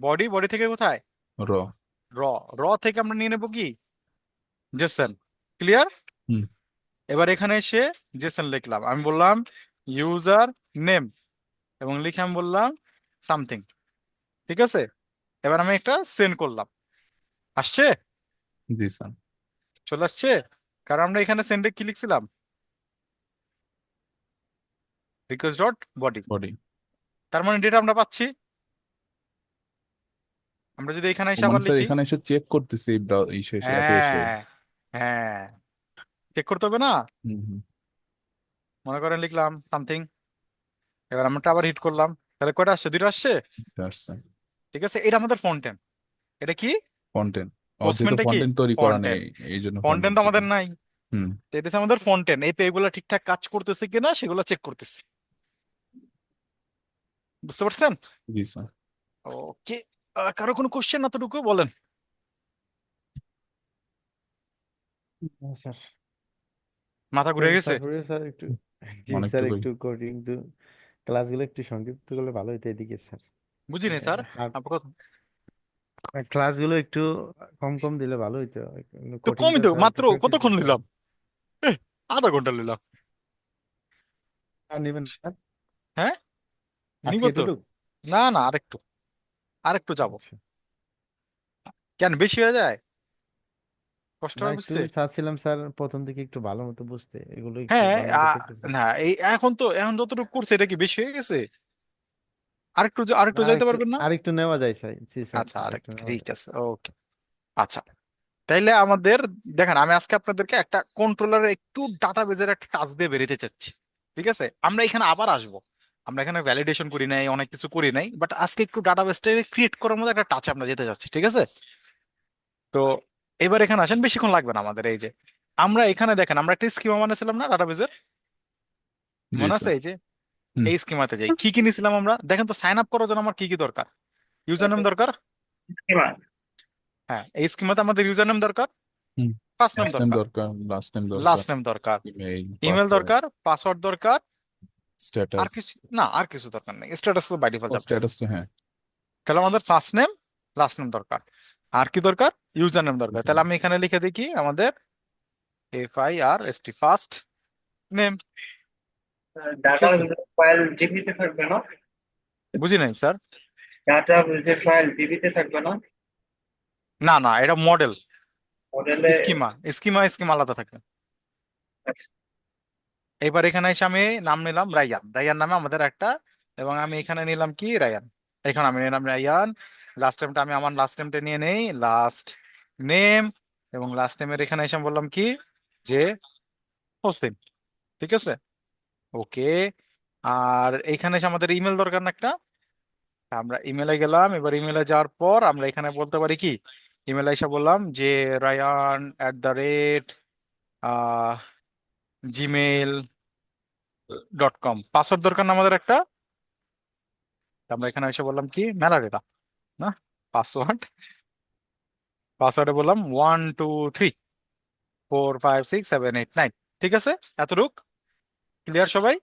বডি, বডি থেকে কোথায়? র। র। র থেকে আমরা নিয়ে নেবো কি? জেসন। ক্লিয়ার? হুম। এবার এখানে এসে জেসন লিখলাম, আমি বললাম ইউজার নেম এবং লিখে আমি বললাম সামথিং। ঠিক আছে। এবার আমি একটা সেন্ড করলাম, আসছে? জি স্যার। চলে আসছে। কারণ আমরা এখানে সেন্ডে কি লিখছিলাম? Request dot body. বডি। তার মানে ডেটা আমরা পাচ্ছি। আমরা যদি এখানে এসে মানে আবার স্যার লিখি, এখানে এসে চেক করতেছি এই অ্যাপে এসে। হ্যাঁ হ্যাঁ, চেক করতে হবে না? হুম হুম। মনে করেন লিখলাম সামথিং, এবার আমরা আবার হিট করলাম, তাহলে কয়টা আসছে? দুটো আসছে। এটা আসছে। ঠিক আছে, এটা আমাদের ফ্রন্ট এন্ড। এটা কি? কন্টেন্ট। ও, যেহেতু পোস্টম্যানটা কি? কন্টেন্ট তৈরি করা ফ্রন্ট নেই, এন্ড। এই জন্য ফ্রন্ট এন্ড কন্টেন্ট তো তৈরি। আমাদের নাই। হুম। তো এটাতে আমাদের ফ্রন্ট এন্ড, এই পেগুলো ঠিকঠাক কাজ করতেছে কিনা সেগুলো চেক করতেছি। বুঝতে পারছেন? জি স্যার। ওকে। কারো কোনো কোশ্চেন এতটুকু বলেন? স্যার। মাথা ঘুরে গেছে? তারপরে স্যার একটু, জি স্যার, অনেকটুকুই। একটু কোডিং একটু ক্লাসগুলো একটু সংক্ষিপ্ত করলে ভালো হতো এদিকে স্যার। বুঝিনি স্যার হার্ড আপনার কথা। ক্লাসগুলো একটু কম কম দিলে ভালো হইতো, তো কঠিনটা কমই তো, স্যার একটু মাত্র প্র্যাকটিস কতক্ষণ করতে নিলাম? হবে। এহ, আধা ঘন্টা নিলাম। আর নেবেন না হ্যাঁ, নিব আজকে তো। এতটুকু? না না, আরেকটু, আরেকটু যাবো। আচ্ছা, কেন বেশি হয়ে যায়? কষ্ট না হয় একটু বুঝতে। চাচ্ছিলাম স্যার প্রথম দিকে একটু ভালো মতো বুঝতে, এগুলো একটু হ্যাঁ, ভালো মতো প্র্যাকটিস না, করতে। এই এখন তো, এখন যতটুকু করছে এটা কি বেশি হয়ে গেছে? আরেকটু না আরেকটু যাইতে পারবেন না? আরেকটু নেওয়া যায় স্যার, জি স্যার আচ্ছা, আরেকটু আরেকটু, নেওয়া ঠিক যায়। আছে, ওকে। আচ্ছা, তাইলে আমাদের, দেখেন আমি আজকে আপনাদেরকে একটা কন্ট্রোলারের একটু ডাটাবেজের একটা কাজ দিয়ে বেরোতে চাচ্ছি। ঠিক আছে, আমরা এখানে আবার আসবো। আমরা এখানে ভ্যালিডেশন করি নাই, অনেক কিছু করি নাই, বাট আজকে একটু ডাটাবেসটা ক্রিয়েট করার মধ্যে একটা টাচে আমরা যেতে যাচ্ছি, ঠিক আছে? তো এবার এখানে আসেন, বেশিক্ষণ লাগবে না আমাদের। এই যে আমরা এখানে দেখেন, আমরা একটা স্কিমা বানাইছিলাম না ডাটাবেজের, জি মনে আছে? স্যার। এই যে হুম। এই স্কিমাতে যাই, কি কি নিয়েছিলাম আমরা দেখেন তো। সাইন আপ করার জন্য আমার কি কি দরকার? ইউজার নেম দরকার। স্কিমা হ্যাঁ, এই স্কিমাতে আমাদের ইউজার নেম দরকার, হুম। ফার্স্ট নেম ফার্স্ট নেম দরকার, দরকার, লাস্ট নেম দরকার, লাস্ট নেম দরকার, ইমেইল, ইমেল পাসওয়ার্ড, দরকার, পাসওয়ার্ড দরকার। আর স্ট্যাটাস। কিছু না, আর কিছু দরকার নেই, স্ট্যাটাস তো বাই ডিফল্ট ও চাপতে হবে। স্ট্যাটাস তো হ্যাঁ। তাহলে আমাদের ফার্স্ট নেম, লাস্ট নেম দরকার। আর কি দরকার? ইউজার নেম দরকার। তাহলে আমি এখানে লিখে দিই কি, আমাদের FIRST, ফার্স্ট নেম। ঠিক ডাটা আছে, ফাইল জিবিতে থাকবে না? বুঝি নাই স্যার। ডাটা যে ফাইল জিবিতে থাকবে না? না না, এটা মডেল। মডেলে। স্কিমা, স্কিমা আলাদা থাকে। আচ্ছা, এবার এখানে এসে আমি নাম নিলাম রায়ান, রায়ান নামে আমাদের একটা। এবং আমি এখানে নিলাম কি, রায়ান। এখানে আমি নিলাম রায়ান। লাস্ট নেমটা আমি আমার লাস্ট নেমটা নিয়ে নেই, লাস্ট নেম। এবং লাস্ট নেমের এখানে এসে আমি বললাম কি, যে হোসেন। ঠিক আছে, ওকে। আর এখানে এসে আমাদের ইমেল দরকার না একটা। আমরা ইমেলে গেলাম। এবার ইমেলে যাওয়ার পর আমরা এখানে বলতে পারি কি, ইমেলে এসে বললাম যে rayan@gmail.com। পাসওয়ার্ড দরকার না আমাদের একটা। আমরা এখানে এসে বললাম কি, মেলা ডেটা না, পাসওয়ার্ড। পাসওয়ার্ডে বললাম 1 2 3 4 5 6 7 8 9। ঠিক আছে, এতটুক ক্লিয়ার সবাই?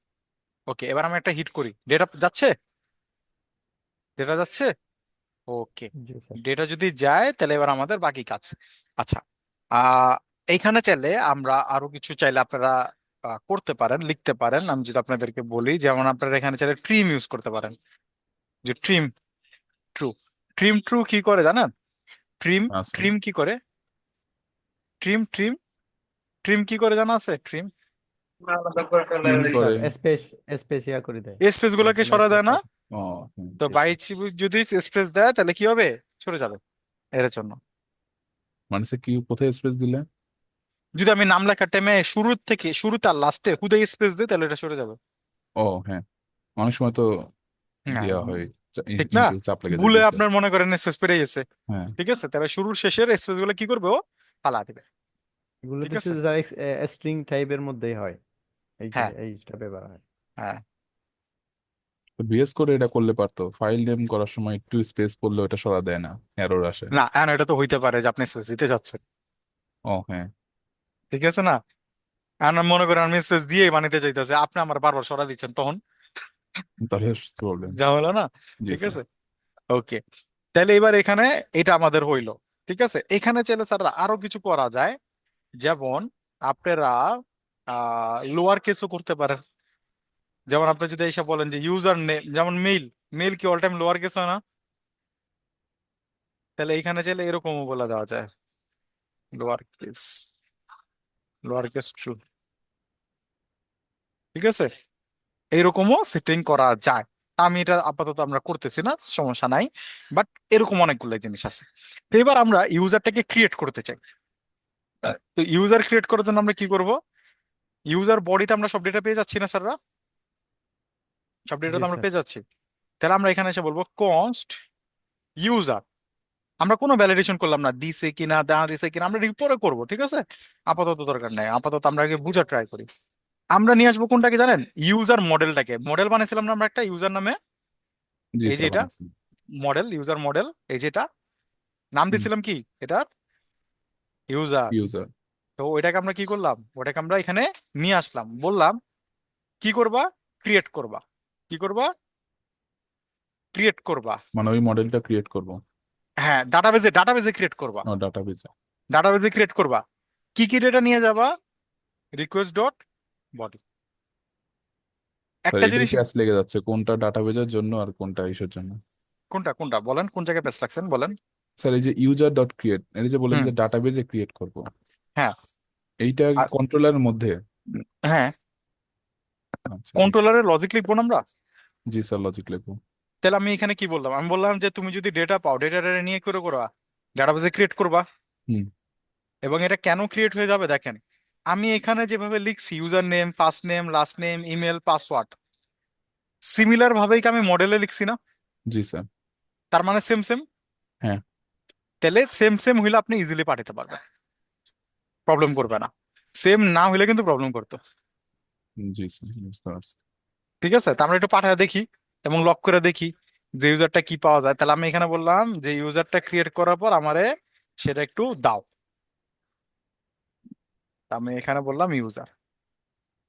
ওকে, এবার আমি একটা হিট করি, ডেটা যাচ্ছে, ডেটা যাচ্ছে। ওকে, জি স্যার। ডেটা যদি যায় তাহলে এবার আমাদের বাকি কাজ। আচ্ছা, আহ এইখানে চাইলে আমরা আরো কিছু চাইলে আপনারা করতে পারেন, লিখতে পারেন। আমি যদি আপনাদেরকে বলি, যেমন আপনারা এখানে চাইলে ট্রিম ইউজ করতে পারেন। যে ট্রিম ট্রু, ট্রিম ট্রু কি করে জানেন? ট্রিম, আছে। ট্রিম কি করে? ট্রিম ট্রিম ট্রিম কি করে জানা আছে? ট্রিম আলাদা করে ফেলে প্রিন্ট জি ওই। স্যার, করে। স্পেস স্পেস ইয়া করে দেয়, স্পেস এর গুলোকে জন্য সরা স্পেস দেয় না? থাকে। ও হুম, তো জি বাই স্যার। যদি স্পেস দেয় তাহলে কি হবে? সরে যাবে এর জন্য। মানে সে কি কোথায় স্পেস দিলে? যদি আমি নাম লেখার টাইমে শুরুর থেকে, শুরুতে আর লাস্টে হুদাই স্পেস দিই তাহলে এটা সরে যাবে। ও হ্যাঁ, অনেক সময় তো হ্যাঁ, দেওয়া হয়, ঠিক না? ইন্টু চাপ লেগে যায়, ভুলে জি স্যার। আপনার মনে করেন স্পেস পেরে গেছে। হ্যাঁ। ঠিক আছে, তাহলে শুরুর শেষের স্পেস গুলো কি করবে? ও ফালা দিবে। এগুলো ঠিক তো আছে, শুধু স্ট্রিং টাইপের মধ্যেই হয়, হ্যাঁ এইটা ব্যবহার হয়। হ্যাঁ। তো বিএস করে এটা করলে পারতো, ফাইল নেম করার সময় একটু স্পেস পড়লে ওটা সরা দেয় না, এরর আসে। না, এখন এটা তো হইতে পারে যে আপনি স্পেস দিতে যাচ্ছেন। ও হ্যাঁ, ঠিক আছে না? এখন আমি মনে করেন আমি স্পেস দিয়ে বানাতে চাইতেছে, আপনি আমার বারবার সরা দিচ্ছেন, তখন তাহলে প্রবলেম। ঝামেলা না? জি ঠিক স্যার। আছে, ওকে। তাহলে এবার এখানে এটা আমাদের হইলো। ঠিক আছে, এখানে চাইলে স্যার আরো কিছু করা যায়। যেমন আপনারা লোয়ার কেসও করতে পারেন। যেমন আপনি যদি এসে বলেন যে ইউজার নেম, যেমন মেইল, মেইল কি অল টাইম লোয়ার কেস হয় না? তাহলে এখানে চাইলে এরকমও বলে দেওয়া যায়, lower case, lower case true. ঠিক আছে, এইরকমও সেটিং করা যায়। আমি এটা আপাতত আমরা করতেছি না, সমস্যা নাই। বাট এরকম অনেকগুলো জিনিস আছে। তো এবার আমরা ইউজারটাকে ক্রিয়েট করতে চাই। তো ইউজার ক্রিয়েট করার জন্য আমরা কি করব? ইউজার বডিতে আমরা সব ডেটা পেয়ে যাচ্ছি না স্যাররা? সব ডেটা জি তো আমরা স্যার। পেয়ে যাচ্ছি। তাহলে আমরা এখানে এসে বলবো কনস্ট ইউজার। আমরা কোনো ভ্যালিডেশন করলাম না, দিছে কিনা, দেওয়া দিছে কিনা, আমরা এটি পরে করবো। ঠিক আছে, আপাতত দরকার নাই, আপাতত আমরা আগে বুঝা ট্রাই করি। আমরা নিয়ে আসবো কোনটাকে জানেন? ইউজার মডেলটাকে। মডেল বানিয়েছিলাম না আমরা একটা ইউজার নামে, জি এই যে স্যার এটা বানাচ্ছি। Model, user model. এই যেটা নাম হুম। দিছিলাম কি, এটা ইউজার। ইউজার। তো ওইটাকে আমরা কি করলাম, ওটাকে আমরা এখানে নিয়ে আসলাম, বললাম কি করবা, ক্রিয়েট করবা। কি করবা? ক্রিয়েট করবা। মানে ওই মডেলটা ক্রিয়েট করব। হ্যাঁ, ডাটাবেজে ক্রিয়েট করবা। ও ডাটাবেজে। ডাটাবেজে ক্রিয়েট করবা, কি কি ডেটা নিয়ে যাবা? Request dot body. স্যার একটা এটাই জিনিস। প্যাচ লেগে যাচ্ছে, কোনটা ডাটাবেজের জন্য আর কোনটা ইসের জন্য। কোনটা কোনটা বলেন, কোন জায়গায় পেস্ট লাগছেন বলেন। স্যার এই যে ইউজার ডট ক্রিয়েট, এটা যে বললেন হুম। যে ডাটাবেজে ক্রিয়েট করব, হ্যাঁ। এইটা আর কন্ট্রোলারের মধ্যে? হ্যাঁ, আচ্ছা কন্ট্রোলারে লজিক লিখবো না আমরা। জি স্যার, লজিক লিখবো। তাহলে আমি এখানে কি বললাম? আমি বললাম যে তুমি যদি ডেটা পাও, ডেটাটা নিয়ে করে করবা, ডাটাবেজে ক্রিয়েট করবা। হুম। এবং এটা কেন ক্রিয়েট হয়ে যাবে দেখেন, আমি এখানে যেভাবে লিখছি user name, first name, last name, email, password, similar ভাবেই কি আমি মডেলে লিখছি না? জি স্যার। তার মানে সেম সেম। হ্যাঁ। তাহলে সেম সেম হইলে আপনি ইজিলি পাঠাতে পারবেন, প্রবলেম করবে না। সেম না হইলে কিন্তু প্রবলেম করতো। জি স্যার, বুঝতে পারছি। ঠিক আছে, তা আমরা একটু পাঠায় দেখি এবং লক করে দেখি যে ইউজারটা কি পাওয়া যায়। তাহলে আমি এখানে বললাম যে ইউজারটা ক্রিয়েট করার পর আমারে সেটা একটু দাও। তা আমি এখানে বললাম ইউজার।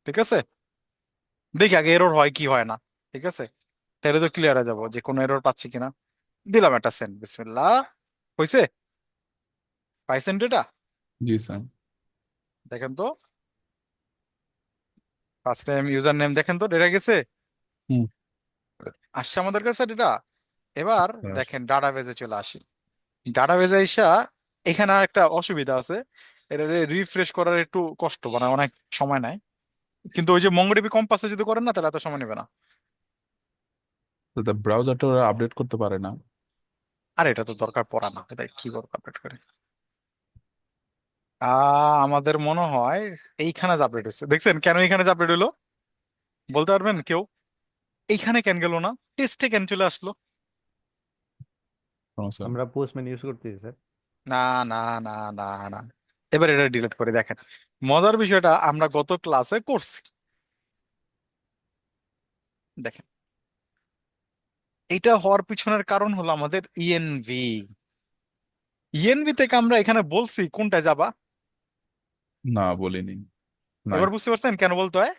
ঠিক আছে, দেখি আগে এরর হয় কি হয় না। ঠিক আছে, তাহলে তো ক্লিয়ার হয়ে যাবো যে কোনো এরর পাচ্ছি কিনা। দিলাম একটা সেন্ড, বিসমিল্লাহ। হয়েছে? পাইছেন ডেটা? জি স্যার। দেখেন তো, ফার্স্ট টাইম ইউজার নেম দেখেন তো, ডেটা গেছে, হুম। আসছে আমাদের কাছে ডেটা। এবার বুঝতে দেখেন ডাটাবেজে চলে আসি। ডাটাবেজে আইসা এখানে একটা অসুবিধা আছে, এটা রিফ্রেশ করার একটু কষ্ট, মানে অনেক সময় নেয়। কিন্তু ওই যে মঙ্গোডিবি কম্পাসে যদি করেন না, তাহলে এত সময় নেবে না। পারছি, ব্রাউজারটা ওরা আপডেট করতে পারে না। আর এটা তো দরকার পড়া না, এটা কি করবো আপডেট করে? আমাদের মনে হয় এইখানে যে আপডেট হচ্ছে, দেখছেন কেন এইখানে যে আপডেট হলো? বলতে পারবেন কেউ? এইখানে কেন গেল না, টেস্টে কেন চলে আসলো? সমস্যা নেই। আমরা পোস্টম্যান ইউজ করতেছি স্যার। না না না না না, এবার এটা ডিলিট করে দেখেন। মজার বিষয়টা আমরা গত ক্লাসে করছি, দেখেন। এটা হওয়ার পিছনের কারণ হলো আমাদের ইএনভি। ইএনভি থেকে আমরা এখানে বলছি কোনটায় যাবা। না বলিনি। নাই। এবার বুঝতে পারছেন কেন বলতে হয়?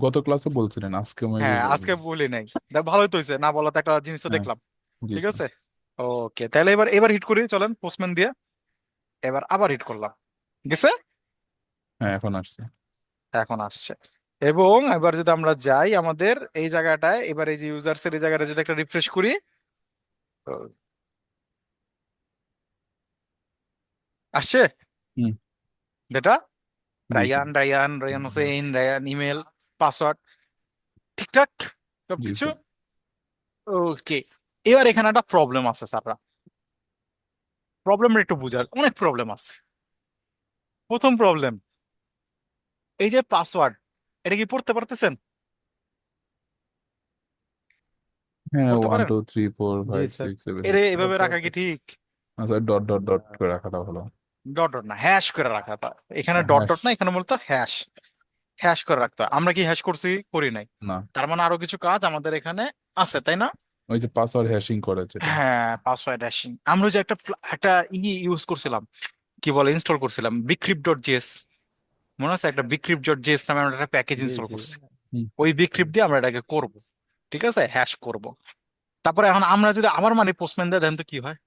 গত ক্লাসে বলছিলেন, আজকে মেবি হ্যাঁ, বলবো। আজকে বলি নাই। দেখ, ভালোই তো হয়েছে, না বলা তো একটা জিনিস তো হ্যাঁ। দেখলাম। জি ঠিক স্যার। আছে, ওকে, তাহলে এবার এবার হিট করি চলেন পোস্টম্যান দিয়ে। এবার আবার হিট করলাম, গেছে। হ্যাঁ এখন আসছে। এখন আসছে। এবং এবার যদি আমরা যাই আমাদের এই জায়গাটায়, এবার এই যে ইউজার্স এর এই জায়গাটা যদি একটা রিফ্রেশ করি, তো আসছে হুম। ডেটা। জি sir. Rayan Rayan Rayan Hossain, Rayan email, password, ঠিকঠাক জি সবকিছু। স্যার। ওকে, এবার এখানে একটা প্রবলেম আছে স্যাররা। প্রবলেমটা একটু বুঝার, অনেক প্রবলেম আছে। প্রথম প্রবলেম, এই যে পাসওয়ার্ড, এটা কি পড়তে পারতেছেন? হ্যাঁ, পড়তে ওয়ান পারেন? টু থ্রি ফোর জি ফাইভ স্যার, সিক্স সেভেন এরে এইট এভাবে পড়তে রাখা কি পারতেছি। ঠিক? আচ্ছা, ডট ডট ডট করে রাখাটা ভালো। ডট ডট না, হ্যাশ করে রাখাটা। এখানে ডট হ্যাশ। ডট না, এখানে বলতো হ্যাশ। হ্যাশ করে রাখতে হয়। আমরা কি হ্যাশ করছি? করি নাই। না, তার মানে আরো কিছু কাজ আমাদের এখানে আছে, তাই না? ওই যে পাসওয়ার্ড হ্যাশিং করে যেটা। হ্যাঁ, পাসওয়ার্ড হ্যাশিং। আমরা যে একটা একটা ইউজ করছিলাম, কি বলে, ইনস্টল করছিলাম, বিক্রিপ্ট ডট জেএস। মনে আছে? একটা বিক্রিপ্ট ডট জেএস নামে আমরা একটা প্যাকেজ জি ইনস্টল জি। করছি। হুম। ওই বিক্রিপ্ট দিয়ে আমরা এটাকে করব। ঠিক আছে, হ্যাশ করব। তারপরে এখন আমরা যদি আবার মানে পোস্টম্যান দিয়ে দেন তো কি হয়?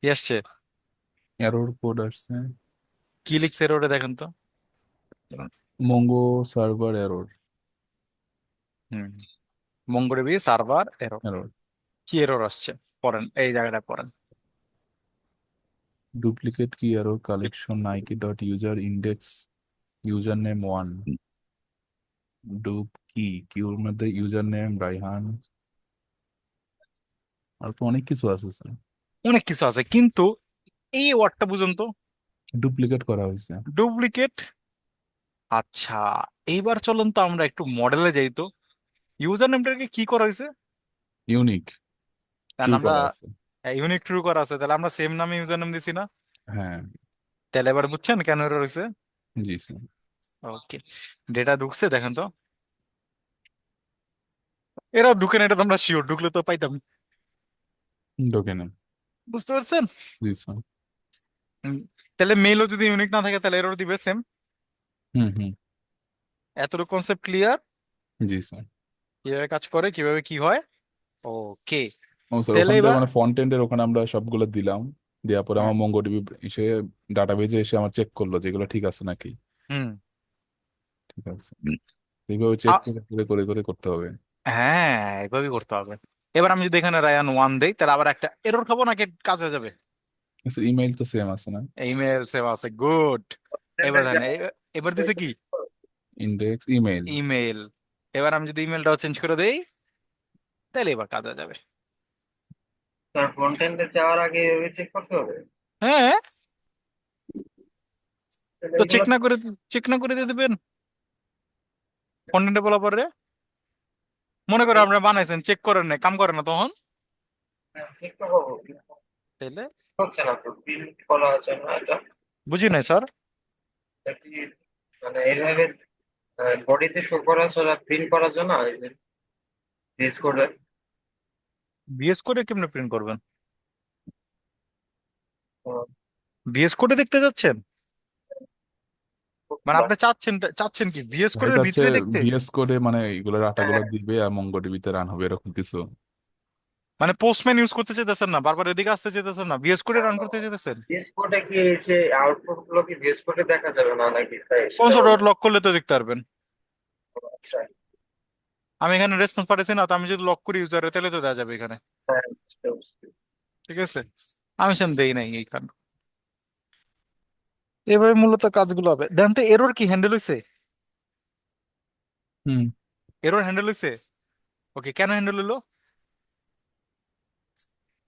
কি আসছে? এরর কোড আসছে। কি লিখছে এর ওটা দেখেন তো। Mongo server error. হুম, মঙ্গোডিবি সার্ভার এরর। এরর। কি এরর আসছে পড়েন, এই জায়গাটা পড়েন। Duplicate key error collection Nike dot user index user name one. Dup key, কিউর মধ্যে ইউজার নেম রাইহান, আর তো অনেক কিছু আছে স্যার। অনেক কিছু আছে, কিন্তু এই ওয়ার্ডটা বুঝুন তো, ডুপ্লিকেট করা হয়েছে। ডুপ্লিকেট। আচ্ছা, এইবার চলুন তো আমরা একটু মডেলে যাই তো। ইউজার নেমটাকে কি করা হয়েছে? ইউনিক কারণ ট্রু আমরা করা আছে। ইউনিক ট্রু করা আছে, তাহলে আমরা সেম নামে ইউজার নেম দিছি না? হ্যাঁ। তাহলে এবার বুঝছেন কেন এরর হয়েছে? জি স্যার। ওকে, ডেটা ঢুকছে দেখেন তো। এরা ঢুকে না, এটা তো আমরা শিওর, ঢুকলে তো পাইতাম। ঢোকে না। বুঝতে পারছেন? জি স্যার। উম, তাহলে মেইলও যদি ইউনিক না থাকে তাহলে এরর দিবে সেম। হুম হুম। এতটুকু কনসেপ্ট ক্লিয়ার? জি স্যার। কিভাবে কাজ করে, কিভাবে কি হয়। ওকে, ও স্যার, তাহলে ওখানটায় এবার মানে ফ্রন্ট এন্ডের ওখানে আমরা সবগুলো দিলাম, দেওয়ার পরে হ্যাঁ। আমার মঙ্গোডিবি এসে ডাটাবেজে এসে আমার চেক করলো যেগুলো ঠিক আছে নাকি। হুম। ঠিক আছে, এইভাবে চেক করে করে করে করে করতে হবে। হ্যাঁ, এভাবেই করতে হবে। এবার আমি যদি এখানে রায়ান 1 দেই, তাহলে আবার একটা এরর খাবো নাকি কাজ হয়ে যাবে? ইমেইল তো সেম আছে না? ইমেল সেভ আছে, গুড। এবার দেন এবার দিছে কি? Index email. ইমেল। এবার আমি যদি ইমেলটাও চেঞ্জ করে দেই, তাহলে এবার কাজ হয়ে যাবে। তার ফ্রন্ট এন্ডে যাওয়ার আগে চেক করতে হবে। হ্যাঁ, তাহলে তো এগুলো চেক না করে দিয়ে দেবেন কন্টেন্ট ডেভেলপার রে। মনে করে আমরা বানাইছেন, চেক করেন না, কাম করে না তখন, চেক তো করবো, তাইলে হচ্ছে না তো প্রিন্ট করা হচ্ছে না এটা। বুঝি নাই স্যার। এটা কি মানে এইভাবে বডিতে শো করা ছাড়া প্রিন্ট করার জন্য এই যে পেজ করে বিএস কোডে কেমনে প্রিন্ট করবেন? বিএস কোডে দেখতে যাচ্ছেন? মানে আপনি চাচ্ছেন চাচ্ছেন কি বিএস ভাই কোডের চাচ্ছে ভিতরে দেখতে? ভিএস কোডে মানে এগুলো ডাটাগুলো দিবে আর মঙ্গোডিবিতে রান হবে এরকম কিছু। মানে পোস্টম্যান ইউজ করতে চাইতেছেন না, বারবার এদিকে আসতে চাইতেছেন না, ভিএস কোডে রান করতে চাইতেছেন? ভিএস কোডে কি এই যে আউটপুট গুলো কি ভিএস কোডে দেখা যাবে না নাকি তাই সেটা কনসোল বলো। ডট লক করলে তো দেখতে পারবেন। আচ্ছা, আমি এখানে রেসপন্স পাঠাচ্ছি না, তো আমি যদি লক করি ইউজারে, তাহলে তো দেওয়া যাবে এখানে। হ্যাঁ বুঝতে পারছি। ঠিক আছে, আমি সেন দেই নাই এইখানে। এভাবে মূলত কাজগুলো হবে। দেন তো এরর কি হ্যান্ডেল হইছে? হুম। এরর হ্যান্ডেল হইছে। ওকে, কেন হ্যান্ডেল হলো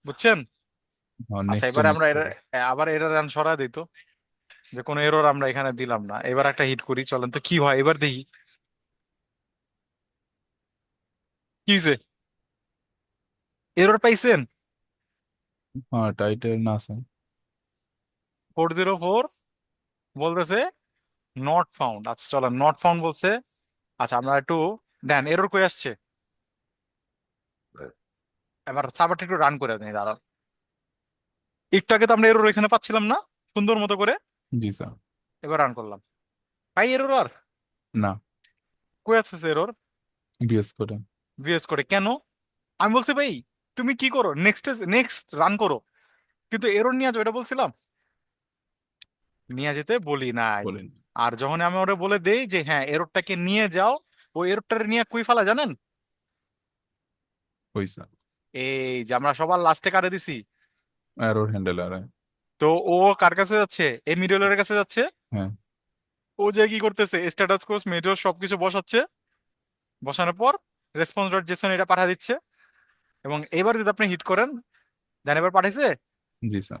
বুঝছেন? আচ্ছা, নেক্সট এবারে আমরা নেক্সট এরর, আবার এরর রান সরা দিই তো, যে কোনো এরর আমরা এখানে দিলাম না। এবার একটা হিট করি, চলেন তো কি হয় এবার দেখি। কি হয়েছে? এরর পাইছেন? হ্যাঁ, টাইটেল না আছে। 404 বলতেছে নট ফাউন্ড। আচ্ছা চলেন, নট ফাউন্ড বলছে। আচ্ছা আমরা একটু দেন এরর কই আসছে, এবার সার্ভারটা একটু রান করে দিই, দাঁড়ান। একটু আগে তো আমরা এরর এখানে পাচ্ছিলাম না সুন্দর মতো করে, জি স্যার। এবার রান করলাম, পাই এরর আর? না, কই আছে এরর? ভিএস কোডে। ভিএস করে কেন? আমি বলছি ভাই তুমি কি করো, নেক্সট রান করো, কিন্তু এরর নিয়ে যাও এটা বলছিলাম, নিয়ে যেতে বলি নাই। বলেন। আর যখন আমি ওরা বলে দেই যে হ্যাঁ এররটাকে নিয়ে যাও, ও এররটা নিয়ে কই ফেলা জানেন? ওই স্যার, এই যে আমরা সবার লাস্টে কারে দিছি, এরর হ্যান্ডেলার। তো ও কার কাছে যাচ্ছে? এই মিডলের কাছে যাচ্ছে। হ্যাঁ। ও যে কি করতেছে, স্ট্যাটাস কোর্স মিডল সবকিছু বসাচ্ছে, বসানোর পর রেসপন্স ডট জেসন এটা পাঠা দিচ্ছে। এবং এবার যদি আপনি হিট করেন, দেন এবার পাঠাইছে জি স্যার।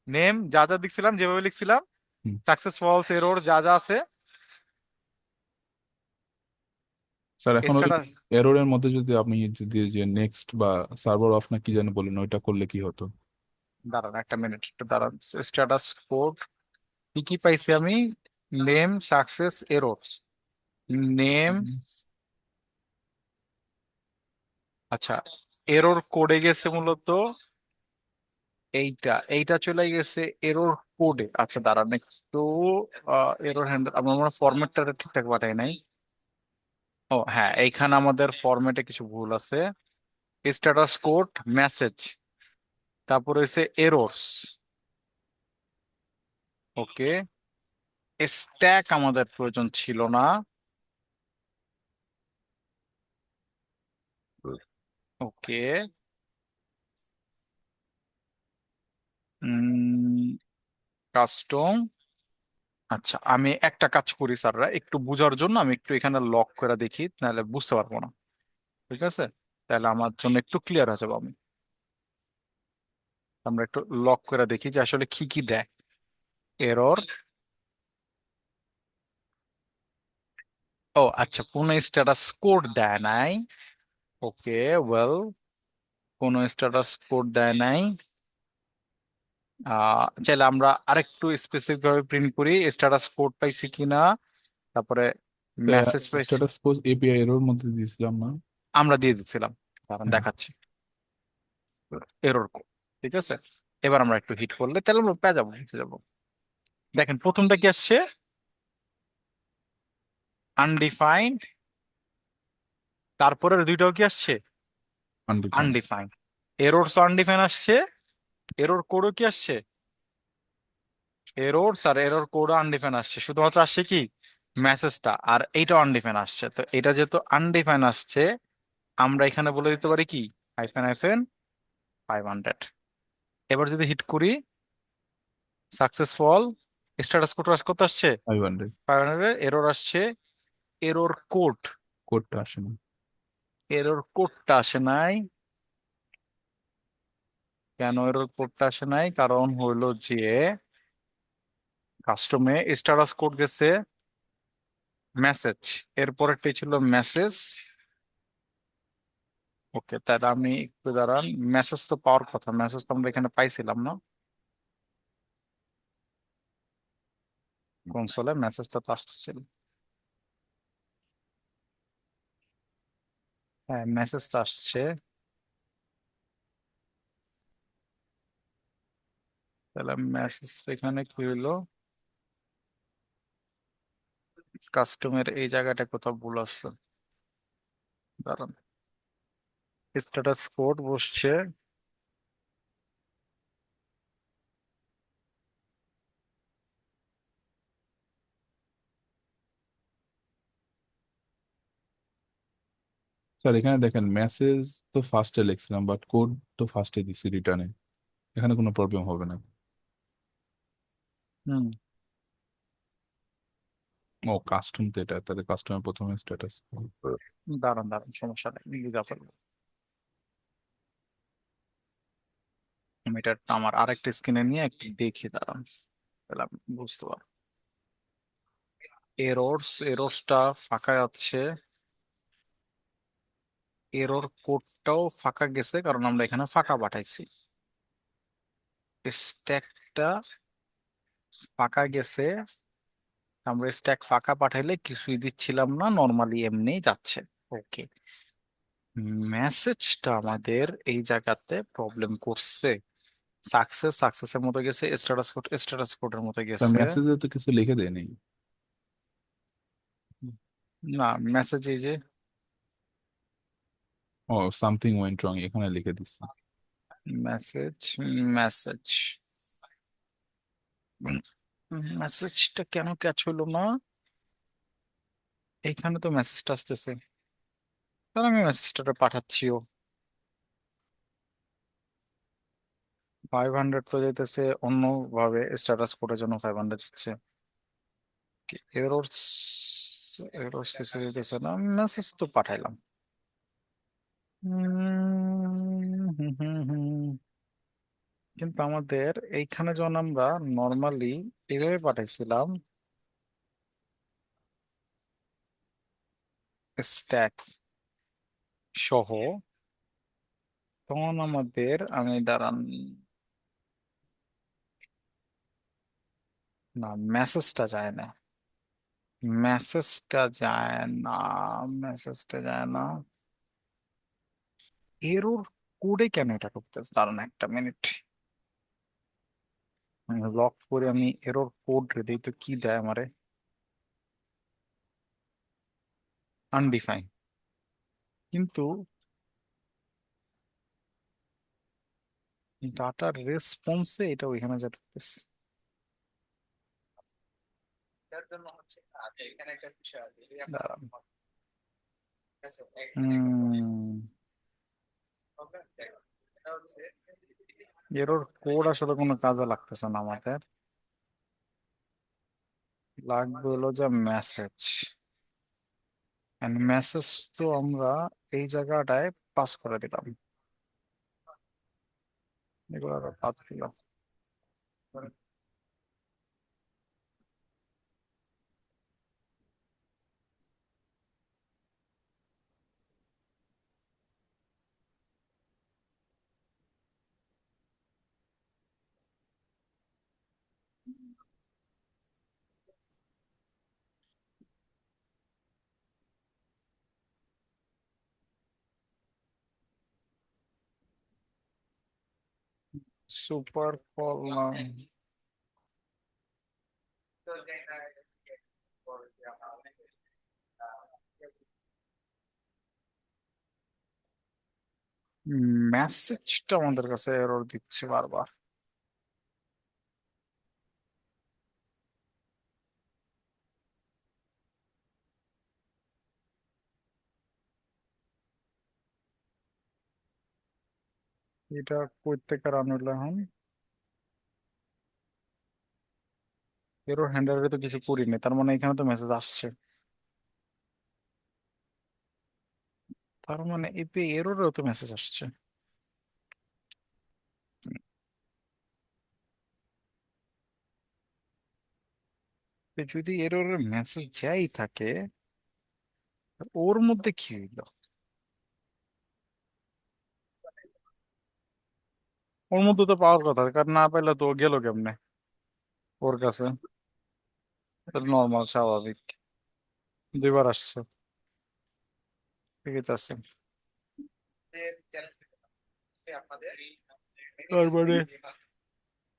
নেম যা যা লিখছিলাম, যেভাবে লিখছিলাম, হুম। সাকসেস ফলস এরর যা যা আছে, স্যার এখন ওই স্ট্যাটাস। এররের মধ্যে যদি আপনি যদি যে নেক্সট বা সার্ভার অফ না কি জানি বলেন, ওইটা করলে কি হতো? দাঁড়ান একটা মিনিট, একটু দাঁড়ান। স্ট্যাটাস কোড কি কি পাইছি আমি? Name success error, name. আচ্ছা, এরর কোডে গেছে মূলত এইটা চলে গেছে এরর কোডে। আচ্ছা দাঁড়ান একটু, এরর হ্যান্ডেল আমার মনে ফরম্যাটটা ঠিকঠাক পাঠাই নাই। ও হ্যাঁ, এইখানে আমাদের ফরম্যাটে কিছু ভুল আছে। স্ট্যাটাস কোড মেসেজ, তারপরে হচ্ছে এরর্স। ওকে, স্ট্যাক আমাদের প্রয়োজন ছিল না। ওকে, কাস্টম। আচ্ছা আমি একটা কাজ করি স্যাররা, একটু বোঝার জন্য আমি একটু এখানে লক করে দেখি, নাহলে বুঝতে পারবো না। ঠিক আছে, তাহলে আমার জন্য একটু ক্লিয়ার হয়ে যাবো। আমরা একটু লক করে দেখি যে আসলে কি কি দেয় এরর। ও আচ্ছা, কোনো স্ট্যাটাস কোড দেয় নাই। ওকে, ওয়েল, কোনো স্ট্যাটাস কোড দেয় নাই। চাইলে আমরা আরেকটু স্পেসিফিক ভাবে প্রিন্ট করি স্ট্যাটাস কোড পাইছি কিনা, তারপরে মেসেজ পাইছি। স্ট্যাটাস কোড এপিআই এরর মধ্যে দিয়েছিলাম না? আমরা দিয়ে দিচ্ছিলাম, কারণ হ্যাঁ। দেখাচ্ছি এরর কোড। ঠিক আছে, এবার আমরা একটু হিট করলে তাহলে আমরা পেয়ে যাবো, বুঝে যাবো। দেখেন প্রথমটা কি আসছে, আনডিফাইন্ড। তারপরে দুইটাও কি আসছে? আনডিফাইন্ড। আনডিফাইন। এররস আনডিফাইন আসছে, এরর কোডও কি আসছে, এররস আর এরর কোডও আনডিফাইন আসছে, শুধুমাত্র আসছে কি মেসেজটা, আর এইটা আনডিফাইন আসছে। তো এটা যেহেতু আনডিফাইন আসছে, আমরা এখানে বলে দিতে পারি কি হাইফেন হাইফেন 500। এবার যদি হিট করি সাকসেসফুল, স্ট্যাটাস কোড কত আসছে 500 500, এরর আসছে এরর কোড, কোডটা আসে না। এরর কোডটা আসে নাই। কেন এরর কোডটা আসে নাই? কারণ হইলো যে কাস্টমে স্ট্যাটাস কোড গেছে মেসেজ, এরপরেরটাই ছিল মেসেজ। ওকে, তাহলে আমি একটু দাঁড়ান, মেসেজ তো পাওয়ার কথা, মেসেজ তো আমরা এখানে পাইছিলাম না কনসোলে, মেসেজটা তো আসতেছিল। হ্যাঁ মেসেজ তো আসছে, তাহলে মেসেজ এখানে কি হইলো, কাস্টমের এই জায়গাটা কোথাও ভুল আছে, দাঁড়ান, স্ট্যাটাস কোড বসছে স্যার এখানে দেখেন মেসেজ তো ফার্স্টে লিখছিলাম, বাট কোড তো ফার্স্টে দিছি রিটার্নে, এখানে কোনো প্রবলেম হবে না। হুম। ও কাস্টম তো এটা, তাহলে কাস্টমের প্রথমে স্ট্যাটাস। দাঁড়ান দাঁড়ান, সমস্যা নেই, বুঝা ফেলবো। আমি এটা আমার আরেকটা স্ক্রিনে নিয়ে একটু দেখি, দাঁড়ান, তাহলে আমি বুঝতে পারবো। এররসটা ফাঁকা যাচ্ছে, এরর কোডটাও ফাঁকা গেছে, কারণ আমরা এখানে ফাঁকা পাঠাইছি। স্ট্যাকটা ফাঁকা গেছে, আমরা স্ট্যাক ফাঁকা পাঠাইলে কিছুই দিচ্ছিলাম না, নর্মালি এমনি যাচ্ছে। ওকে, মেসেজটা আমাদের এই জায়গাতে প্রবলেম করছে, সাকসেসের মতো গেছে, স্ট্যাটাস কোডের মতো স্যার গেছে। মেসেজে তো কিছু লিখে দেয়নি। না, মেসেজ এই যে ও সামথিং ওয়েন্ট রং এখানে লিখে দিচ্ছি। মেসেজ, মেসেজ মেসেজটা কেন ক্যাচ হলো না? এইখানে তো মেসেজটা আসতেছে, তাহলে আমি মেসেজটা পাঠাচ্ছিও। 500 তো যেতেছে অন্য ভাবে, স্ট্যাটাস কোডের জন্য 500 যাচ্ছে। এরোর্স, এরোর্স কিছু যেতেছে না, মেসেজ তো পাঠাইলাম। হুম, হুম, হুম। কিন্তু আমাদের এইখানে যখন আমরা নর্মালি এইভাবে পাঠাইছিলাম স্ট্যাক সহ, তখন আমাদের, আমি দাঁড়ান, না মেসেজটা যায় না, মেসেজটা যায় না, মেসেজটা যায় না। এরর কোডে কেন এটা করতেছে? দাঁড়ান একটা মিনিট, লক করে আমি এরর কোড দিই তো কি দেয় আমারে, আনডিফাইন। কিন্তু ডাটার রেসপন্সে এটা ওইখানে যেতেছে। দাঁড়ান, এরর কোড আসলে কোনো কাজে লাগতেছে না আমাদের, লাগবে হলো যে মেসেজ, মেসেজ তো আমরা এই জায়গাটায় পাস করে দিলাম, এগুলো আবার বাদ দিলাম। সুপার করলাম, মেসেজটা আমাদের কাছে এরর দিচ্ছে বারবার। এটা কই থেকে রান হইলো এখন? এরর হ্যান্ডেলে তো কিছু করিনি, তার মানে এখানে তো মেসেজ আসছে। তার মানে এপি এররেও তো মেসেজ আসছে। তো যদি এররের মেসেজ যাই থাকে, ওর মধ্যে কি হইলো? ওর মধ্যে তো পাওয়ার কথা, কারণ না পাইলে তো ও গেল কেমনে ওর কাছে? নর্মাল স্বাভাবিক, দুইবার আসছে, ঠিক আছে। তারপরে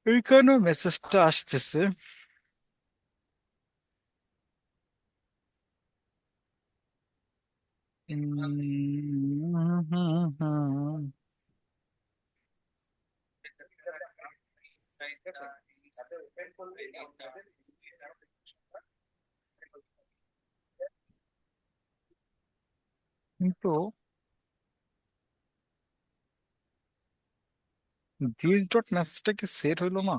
এইখানে মেসেজটা আসতেছে। কিন্তু দিস ডট মেসেজটা কি সেট হইলো না?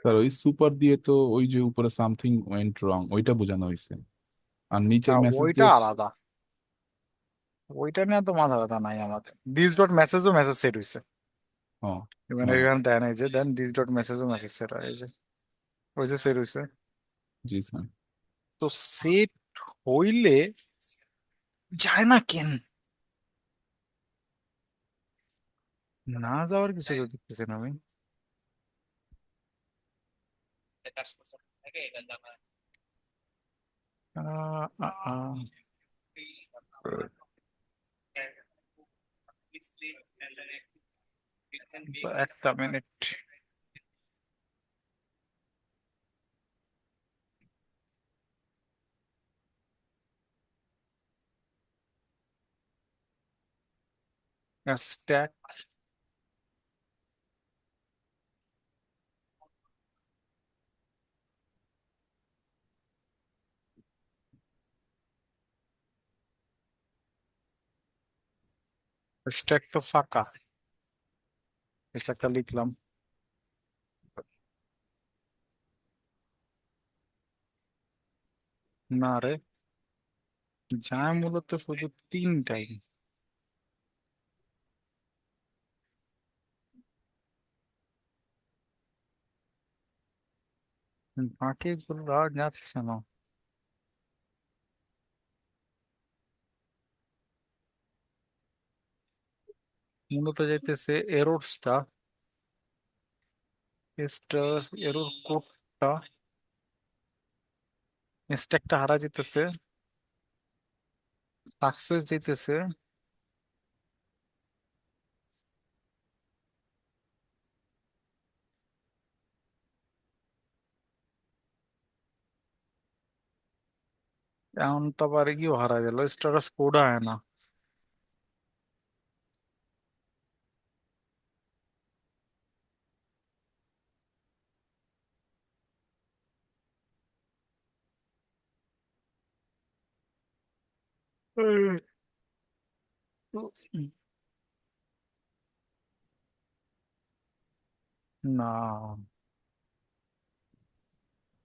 স্যার ওই সুপার দিয়ে তো ওই যে উপরে সামথিং ওয়েন্ট রং ওইটা বোঝানো হয়েছে, আর নিচের মেসেজ ওইটা দিয়ে। আলাদা, ওইটা নিয়ে তো মাথা ব্যথা নাই আমাদের। দিস ডট মেসেজও মেসেজ সেট হইছে, ও মানে ও এখানে দেন এই যে দেন দিস ডট মেসেজও মেসেজ সেট হয়, এই যে ওই যে সেট হইছে। জি স্যার। তো সেট হইলে যায় না কেন? না যাওয়ার কিছু তো দেখতেছি না আমি। আহ, আহ, আহ। একটা মিনিট। স্ট্যাক স্ট্যাক তো ফাঁকা, স্ট্যাকটা লিখলাম। না রে, যায় মূলত শুধু তিনটাই। বাকিগুলো যাচ্ছে না। মূলত যাইতেছে এরোর্সটা, এরর কোডটা, স্ট্যাকটা হারা যেতেছে, সাকসেস যেতেছে। এখন তো আবার ইও হারা গেল, স্ট্যাটাস কোড হয় না। উম, না,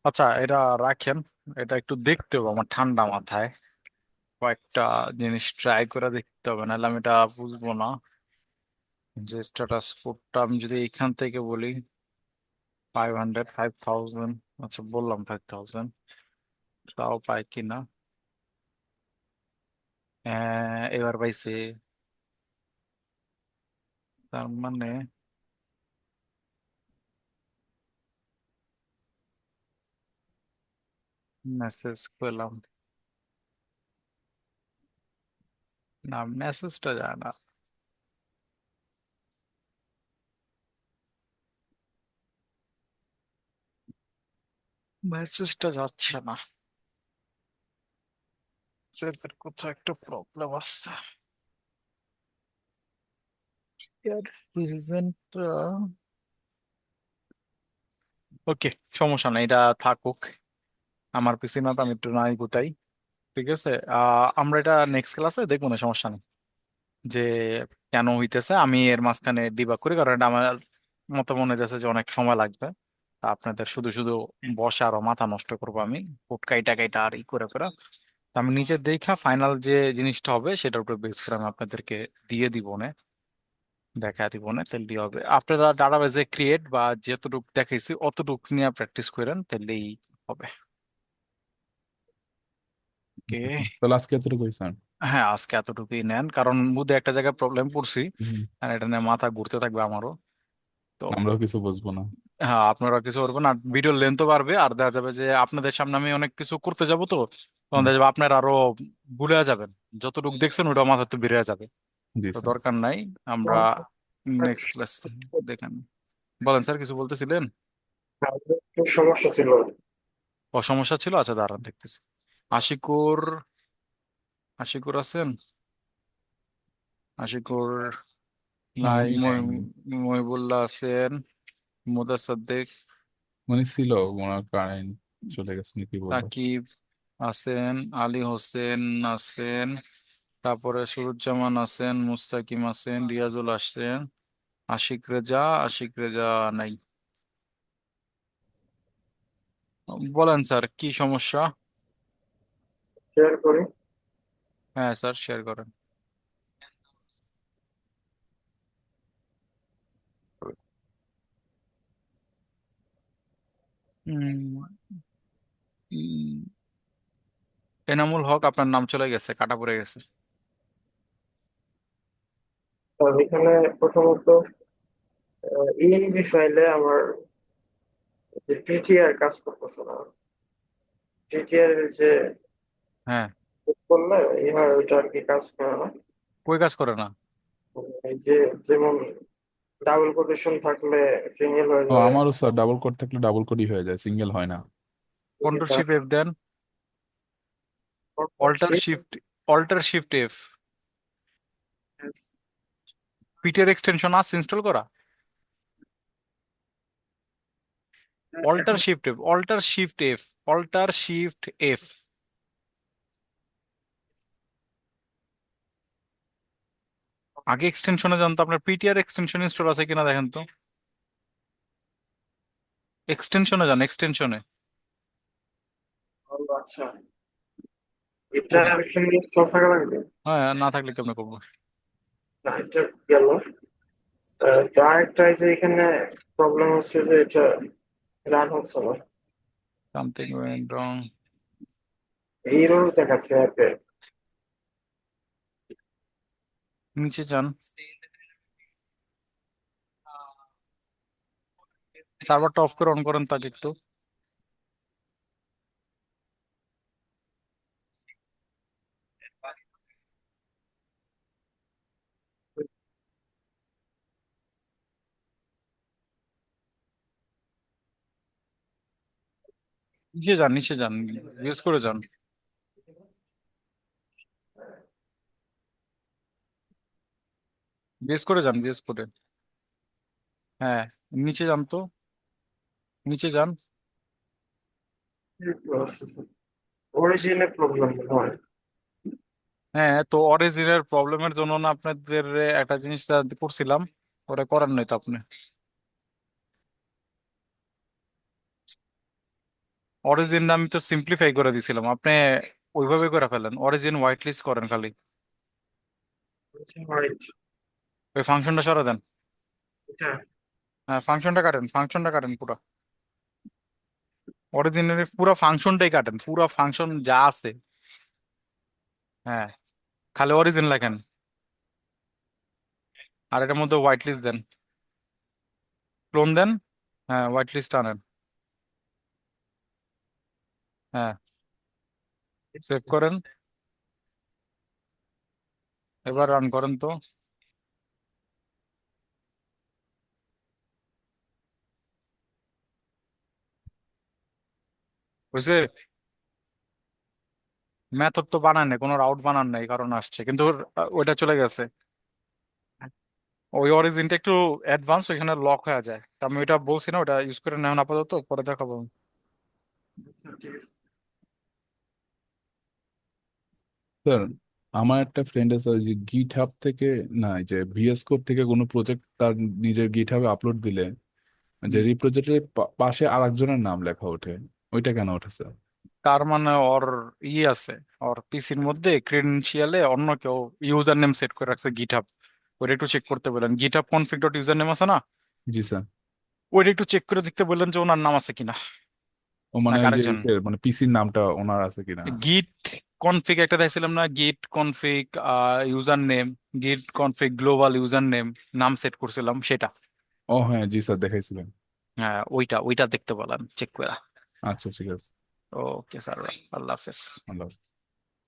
আচ্ছা এটা রাখেন, এটা একটু দেখতে হবে আমার ঠান্ডা মাথায়, কয়েকটা জিনিস ট্রাই করে দেখতে হবে, নাহলে আমি এটা বুঝবো না। যে স্ট্যাটাস কোডটা আমি যদি এখান থেকে বলি 500, 5000, আচ্ছা বললাম 5000, তাও পাই কিনা? হ্যাঁ এবার পাইছে। তার মানে মেসেজ পেলাম না, মেসেজটা যায় না। মেসেজটা যাচ্ছে না, এদের কোথাও একটা প্রবলেম আছে। ওকে, সমস্যা নাই, এটা থাকুক। আমার পিসি না তো, আমি একটু নাই গুতাই। ঠিক আছে, আমরা এটা নেক্সট ক্লাসে দেখবো না, সমস্যা নেই। যে কেন হইতেছে আমি এর মাঝখানে ডিবাগ করি, কারণ এটা আমার মতো মনে যাচ্ছে যে অনেক সময় লাগবে। তা আপনাদের শুধু শুধু বসে আরো মাথা নষ্ট করবো আমি, কোড কাইটা কাইটা আর ই করে করে। তা আমি নিজে দেখা ফাইনাল যে জিনিসটা হবে সেটার উপরে বেস করে আমি আপনাদেরকে দিয়ে দিব না, দেখা দিব না, তাহলেই হবে। আপনারা ডাটাবেজে ক্রিয়েট বা যতটুকু দেখাইছি অতটুকু নিয়ে প্র্যাকটিস করেন, তাহলেই হবে। ওকে। ঠিক আছে। তাহলে আজকে এতটুকু স্যার। হ্যাঁ, আজকে এতটুকুই নেন, কারণ বুধে একটা জায়গায় প্রবলেম পড়ছি, হুম। আর এটা নিয়ে মাথা ঘুরতে থাকবে আমারও। তো আমরাও কিছু বুঝবো না। হ্যাঁ, আপনারা কিছু করবেন না, ভিডিও লেন্থও বাড়বে, আর দেখা যাবে যে আপনাদের সামনে আমি অনেক কিছু করতে যাব, তো তখন হুম। দেখা যাবে আপনারা আরো ভুলে যাবেন, যতটুকু দেখছেন ওটা মাথাতে বেরিয়ে যাবে। জি তো স্যার। দরকার নাই, আমরা নেক্সট ক্লাস দেখেন। বলেন স্যার, কিছু বলতেছিলেন? একটু সমস্যা ছিল। সমস্যা ছিল, আচ্ছা দাঁড়ান দেখতেছি। আশিকুর, আশিকুর আছেন? আশিকুর না নাই। উনি নেয়নি। মহিবুল্লাহ আছেন? মুদাসাদ্দিক, উনি ছিল, ওনার কারেন্ট চলে গেছে নাকি বললো। সাকিব আছেন, আলী হোসেন আছেন, তারপরে সুরুজ্জামান আছেন, মুস্তাকিম আছেন, রিয়াজুল আছেন, আশিক রেজা, আশিক রেজা নাই। বলেন স্যার, কি সমস্যা? শেয়ার করি। হ্যাঁ স্যার, শেয়ার করেন। উম, উম, এনামুল হক, আপনার নাম চলে গেছে, কাটা পড়ে গেছে। আর এখানে প্রথমত ইএনভি ফাইলে আমার যে টিটিআর কাজ করতেছে না। টিটিআর এর যে হ্যাঁ, করলে হয় ওইটা আর কি কাজ করে না। কই কাজ করে না? এই যে যেমন ডাবল কোটেশন থাকলে সিঙ্গেল হয়ে ও যায়। আমারও স্যার, ডাবল কোড থাকলে ডাবল কোডই হয়ে যায়, সিঙ্গেল হয় না। কন্ট্রোল শিফট এফ দেন। Alter shift, alter shift F. পিটের এক্সটেনশন আছে ইনস্টল করা? অল্টার এখন shift F, alter shift F, alter shift F. আগে এক্সটেনশনে যান তো, আপনার পিটিআর এক্সটেনশন ইনস্টল আছে কিনা দেখেন তো। এক্সটেনশনে যান, এক্সটেনশনে। আচ্ছা, এটা এখানে ইনস্টল থাকা লাগবে। হ্যাঁ, না থাকলে কেমন করবো? না, এটা গেল। তো আরেকটা এই যে এখানে প্রবলেম হচ্ছে যে এটা রান হচ্ছে না, সামথিং ওয়েন্ট রং। এরর দেখাচ্ছে অ্যাপে। নিচে যান, সার্ভারটা অফ করে অন করেন তাকে একটু। নিচে যান, নিচে যান, ইউজ করে যান, বেস করে যান, বেস করে। হ্যাঁ, নিচে যান তো, নিচে যান। অরিজিনে প্রবলেম হয়। হ্যাঁ, তো অরিজিনের প্রবলেমের জন্য না আপনাদের একটা জিনিস করছিলাম, ওটা করার নয় তো আপনি। অরিজিন আমি তো সিম্পলিফাই করে দিছিলাম, আপনি ওইভাবে করে ফেলেন, অরিজিন হোয়াইট লিস্ট করেন খালি। রাইট। ওই ফাংশনটা সরা দেন। এটা হ্যাঁ, ফাংশনটা কাটেন, ফাংশনটা কাটেন পুরো, অরিজিনের পুরো ফাংশনটাই কাটেন, পুরো ফাংশন যা আছে। হ্যাঁ, খালি অরিজিন লেখেন, আর এটার মধ্যে হোয়াইট লিস্ট দেন, ক্লোন দেন। হ্যাঁ, হোয়াইট লিস্ট আনেন। হ্যাঁ, সেভ করেন, এবার রান করেন তো। বুঝছে? মেথড তো বানান নাই, কোনো রাউট বানান নাই, কারণ আসছে কিন্তু ওইটা চলে গেছে। ওই অরিজিনটা একটু অ্যাডভান্স, ওইখানে লক হয়ে যায়। তা আমি ওইটা বলছি না, ওটা ইউজ করে নেওয়া আপাতত, পরে দেখাবো। স্যার, আমার একটা ফ্রেন্ড আছে ওই যে গিট হাব থেকে, না এই যে ভিএস কোড থেকে কোনো প্রজেক্ট তার নিজের গিট হাবে আপলোড দিলে যে হুম। রিপ্রোজেক্টের পাশে আরেকজনের নাম লেখা ওঠে, ওইটা কেন উঠেছে? তার মানে ওর আছে, ওর পিসির মধ্যে ক্রেডেনশিয়ালে অন্য কেউ ইউজার নেম সেট করে রাখছে গিটহাব। ওটা একটু চেক করতে বললেন, GitHub config dot user name আছে না, জি স্যার। ওইটা একটু চেক করে দেখতে বললেন যে ওনার নাম আছে কিনা, ও মানে নাকি ওই যে আরেকজন। মানে পিসির নামটা ওনার আছে কিনা। গিট কনফিগ একটা দেখছিলাম না, গিট কনফিগ ইউজার নেম, গিট কনফিগ গ্লোবাল ইউজার নেম, নাম সেট করছিলাম সেটা। ও হ্যাঁ, জি স্যার, দেখাইছিলেন। হ্যাঁ, ওইটা ওইটা দেখতে বললাম চেক করে। আচ্ছা ঠিক আছে। ওকে স্যার, আল্লাহ হাফেজ। আল্লাহ হাফেজ।